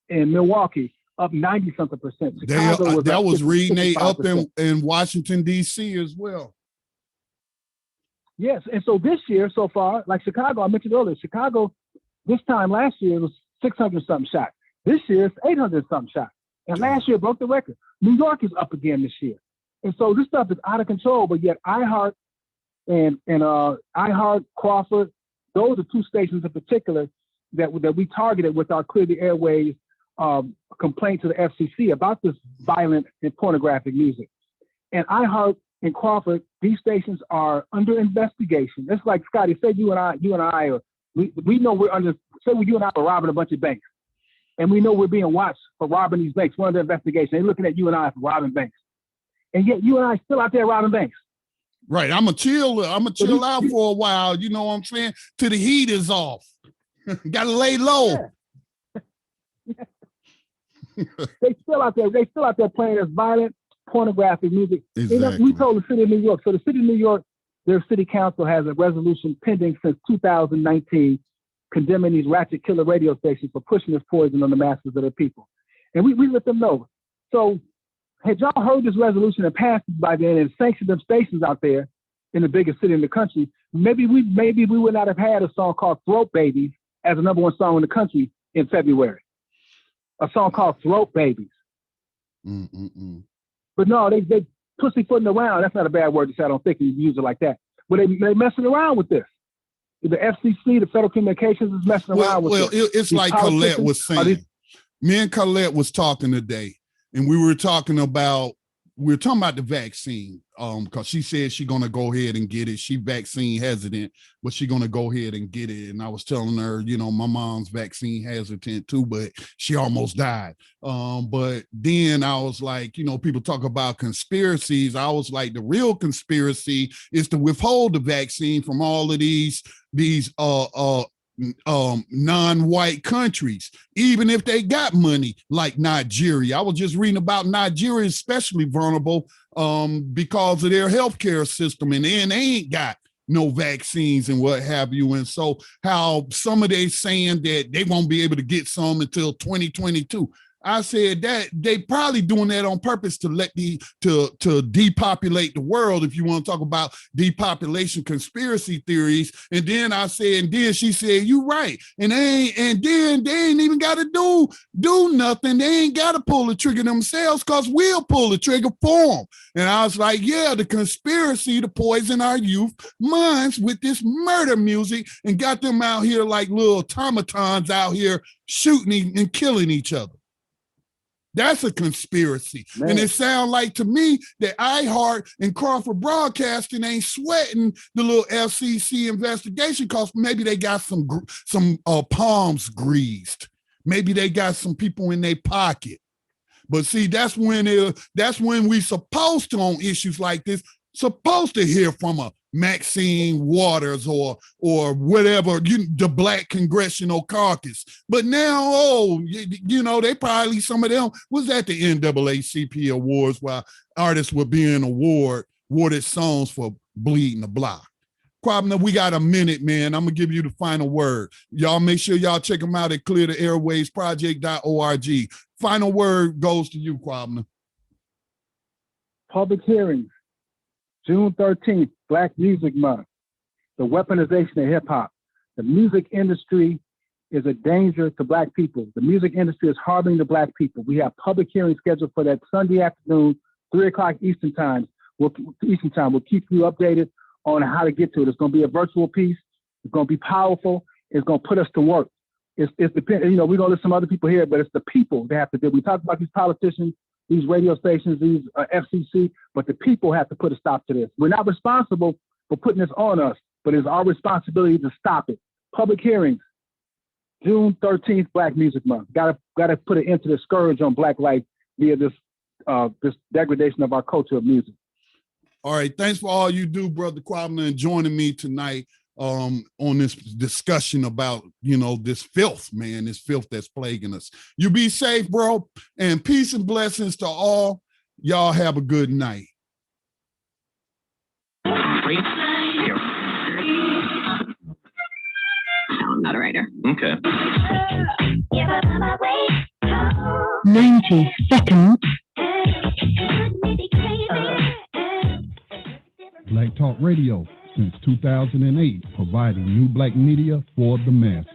in Milwaukee up 90-something%. That was reading they up in Washington, D.C. as well. Yes, and so this year so far, like Chicago, I mentioned earlier, Chicago, this time last year it was 600-something shots. This year it's 800-something shots. And last year broke the record. New York is up again this year. And so this stuff is out of control, but yet iHeart and iHeart, Crawford, those are two stations in particular that we targeted with our Clear the Airwaves complaint to the FCC about this violent and pornographic music. And iHeart and Crawford, these stations are under investigation. It's like, Scotty, say you and I, we know we're under, say you and I are robbing a bunch of banks. And we know we're being watched for robbing these banks. One of the investigations, they're looking at you and I for robbing banks. And yet you and I still out there robbing banks. Right. I'm gonna chill out for a while, you know what I'm saying? Till the heat is off. Gotta lay low. Yeah. They still out there playing this violent, pornographic music. Exactly. We told the city of New York. So the city of New York, their city council has a resolution pending since 2019 condemning these ratchet killer radio stations for pushing this poison on the masses of their people. And we let them know. So had y'all heard this resolution and passed it by then and sanctioned them stations out there in the biggest city in the country, maybe we would not have had a song called Throat Babies as the #1 song in the country in February. A song called Throat Babies. But no, they pussyfooting around. That's not a bad word to say. I don't think you use it like that. But they messing around with this. The FCC, the Federal Communications, is messing around with this. It's these like Colette was saying. Me and Colette was talking today, and we were talking about the vaccine, because she said she's gonna go ahead and get it. She vaccine hesitant, but she's gonna go ahead and get it. And I was telling her, you know, my mom's vaccine hesitant too, but she almost died. But then I was like, you know, people talk about conspiracies. I was like, the real conspiracy is to withhold the vaccine from all of these non-white countries, even if they got money, like Nigeria. I was just reading about Nigeria, especially vulnerable because of their healthcare system, and then they ain't got no vaccines and what have you. And so how some of they saying that they won't be able to get some until 2022. I said that they probably doing that on purpose to to depopulate the world, if you want to talk about depopulation conspiracy theories. And then I said, and then she said, you right. And then they ain't even got to do nothing. They ain't got to pull the trigger themselves, because we'll pull the trigger for them. And I was like, yeah, the conspiracy to poison our youth minds with this murder music and got them out here like little automatons out here shooting and killing each other. That's a conspiracy. Man. And it sounds like to me that iHeart and Crawford Broadcasting ain't sweating the little FCC investigation because maybe they got some palms greased. Maybe they got some people in their pocket. But see, that's when we supposed to, on issues like this, supposed to hear from a Maxine Waters or whatever, the Black Congressional Caucus. But now, you know, they probably, some of them was at the NAACP Awards while artists were being awarded songs for Bleeding the Block. Kwabena, we got a minute, man. I'm going to give you the final word. Y'all make sure y'all check them out at cleartheairwaysproject.org. Final word goes to you, Kwabena. Public hearings. June 13th, Black Music Month, the weaponization of hip hop. The music industry is a danger to Black people. The music industry is harming the Black people. We have public hearings scheduled for that Sunday afternoon, 3 o'clock Eastern time. We'll keep you updated on how to get to it. It's going to be a virtual piece. It's going to be powerful. It's going to put us to work. It's dependent. You know, we're going to let some other people hear it, but it's the people that have to do it. We talk about these politicians, these radio stations, these FCC, but the people have to put a stop to this. We're not responsible for putting this on us, but it's our responsibility to stop it. Public hearings, June 13th, Black Music Month. Got to put an end to the scourge on Black life via this degradation of our culture of music. All right, thanks for all you do, Brother Kwabena, and joining me tonight on this discussion about, you know, this filth, man, this filth that's plaguing us. You be safe, bro, and peace and blessings to all. Y'all have a good night. I'm not a writer. Okay. 90 seconds. Black Talk Radio since 2008, providing new Black media for the masses.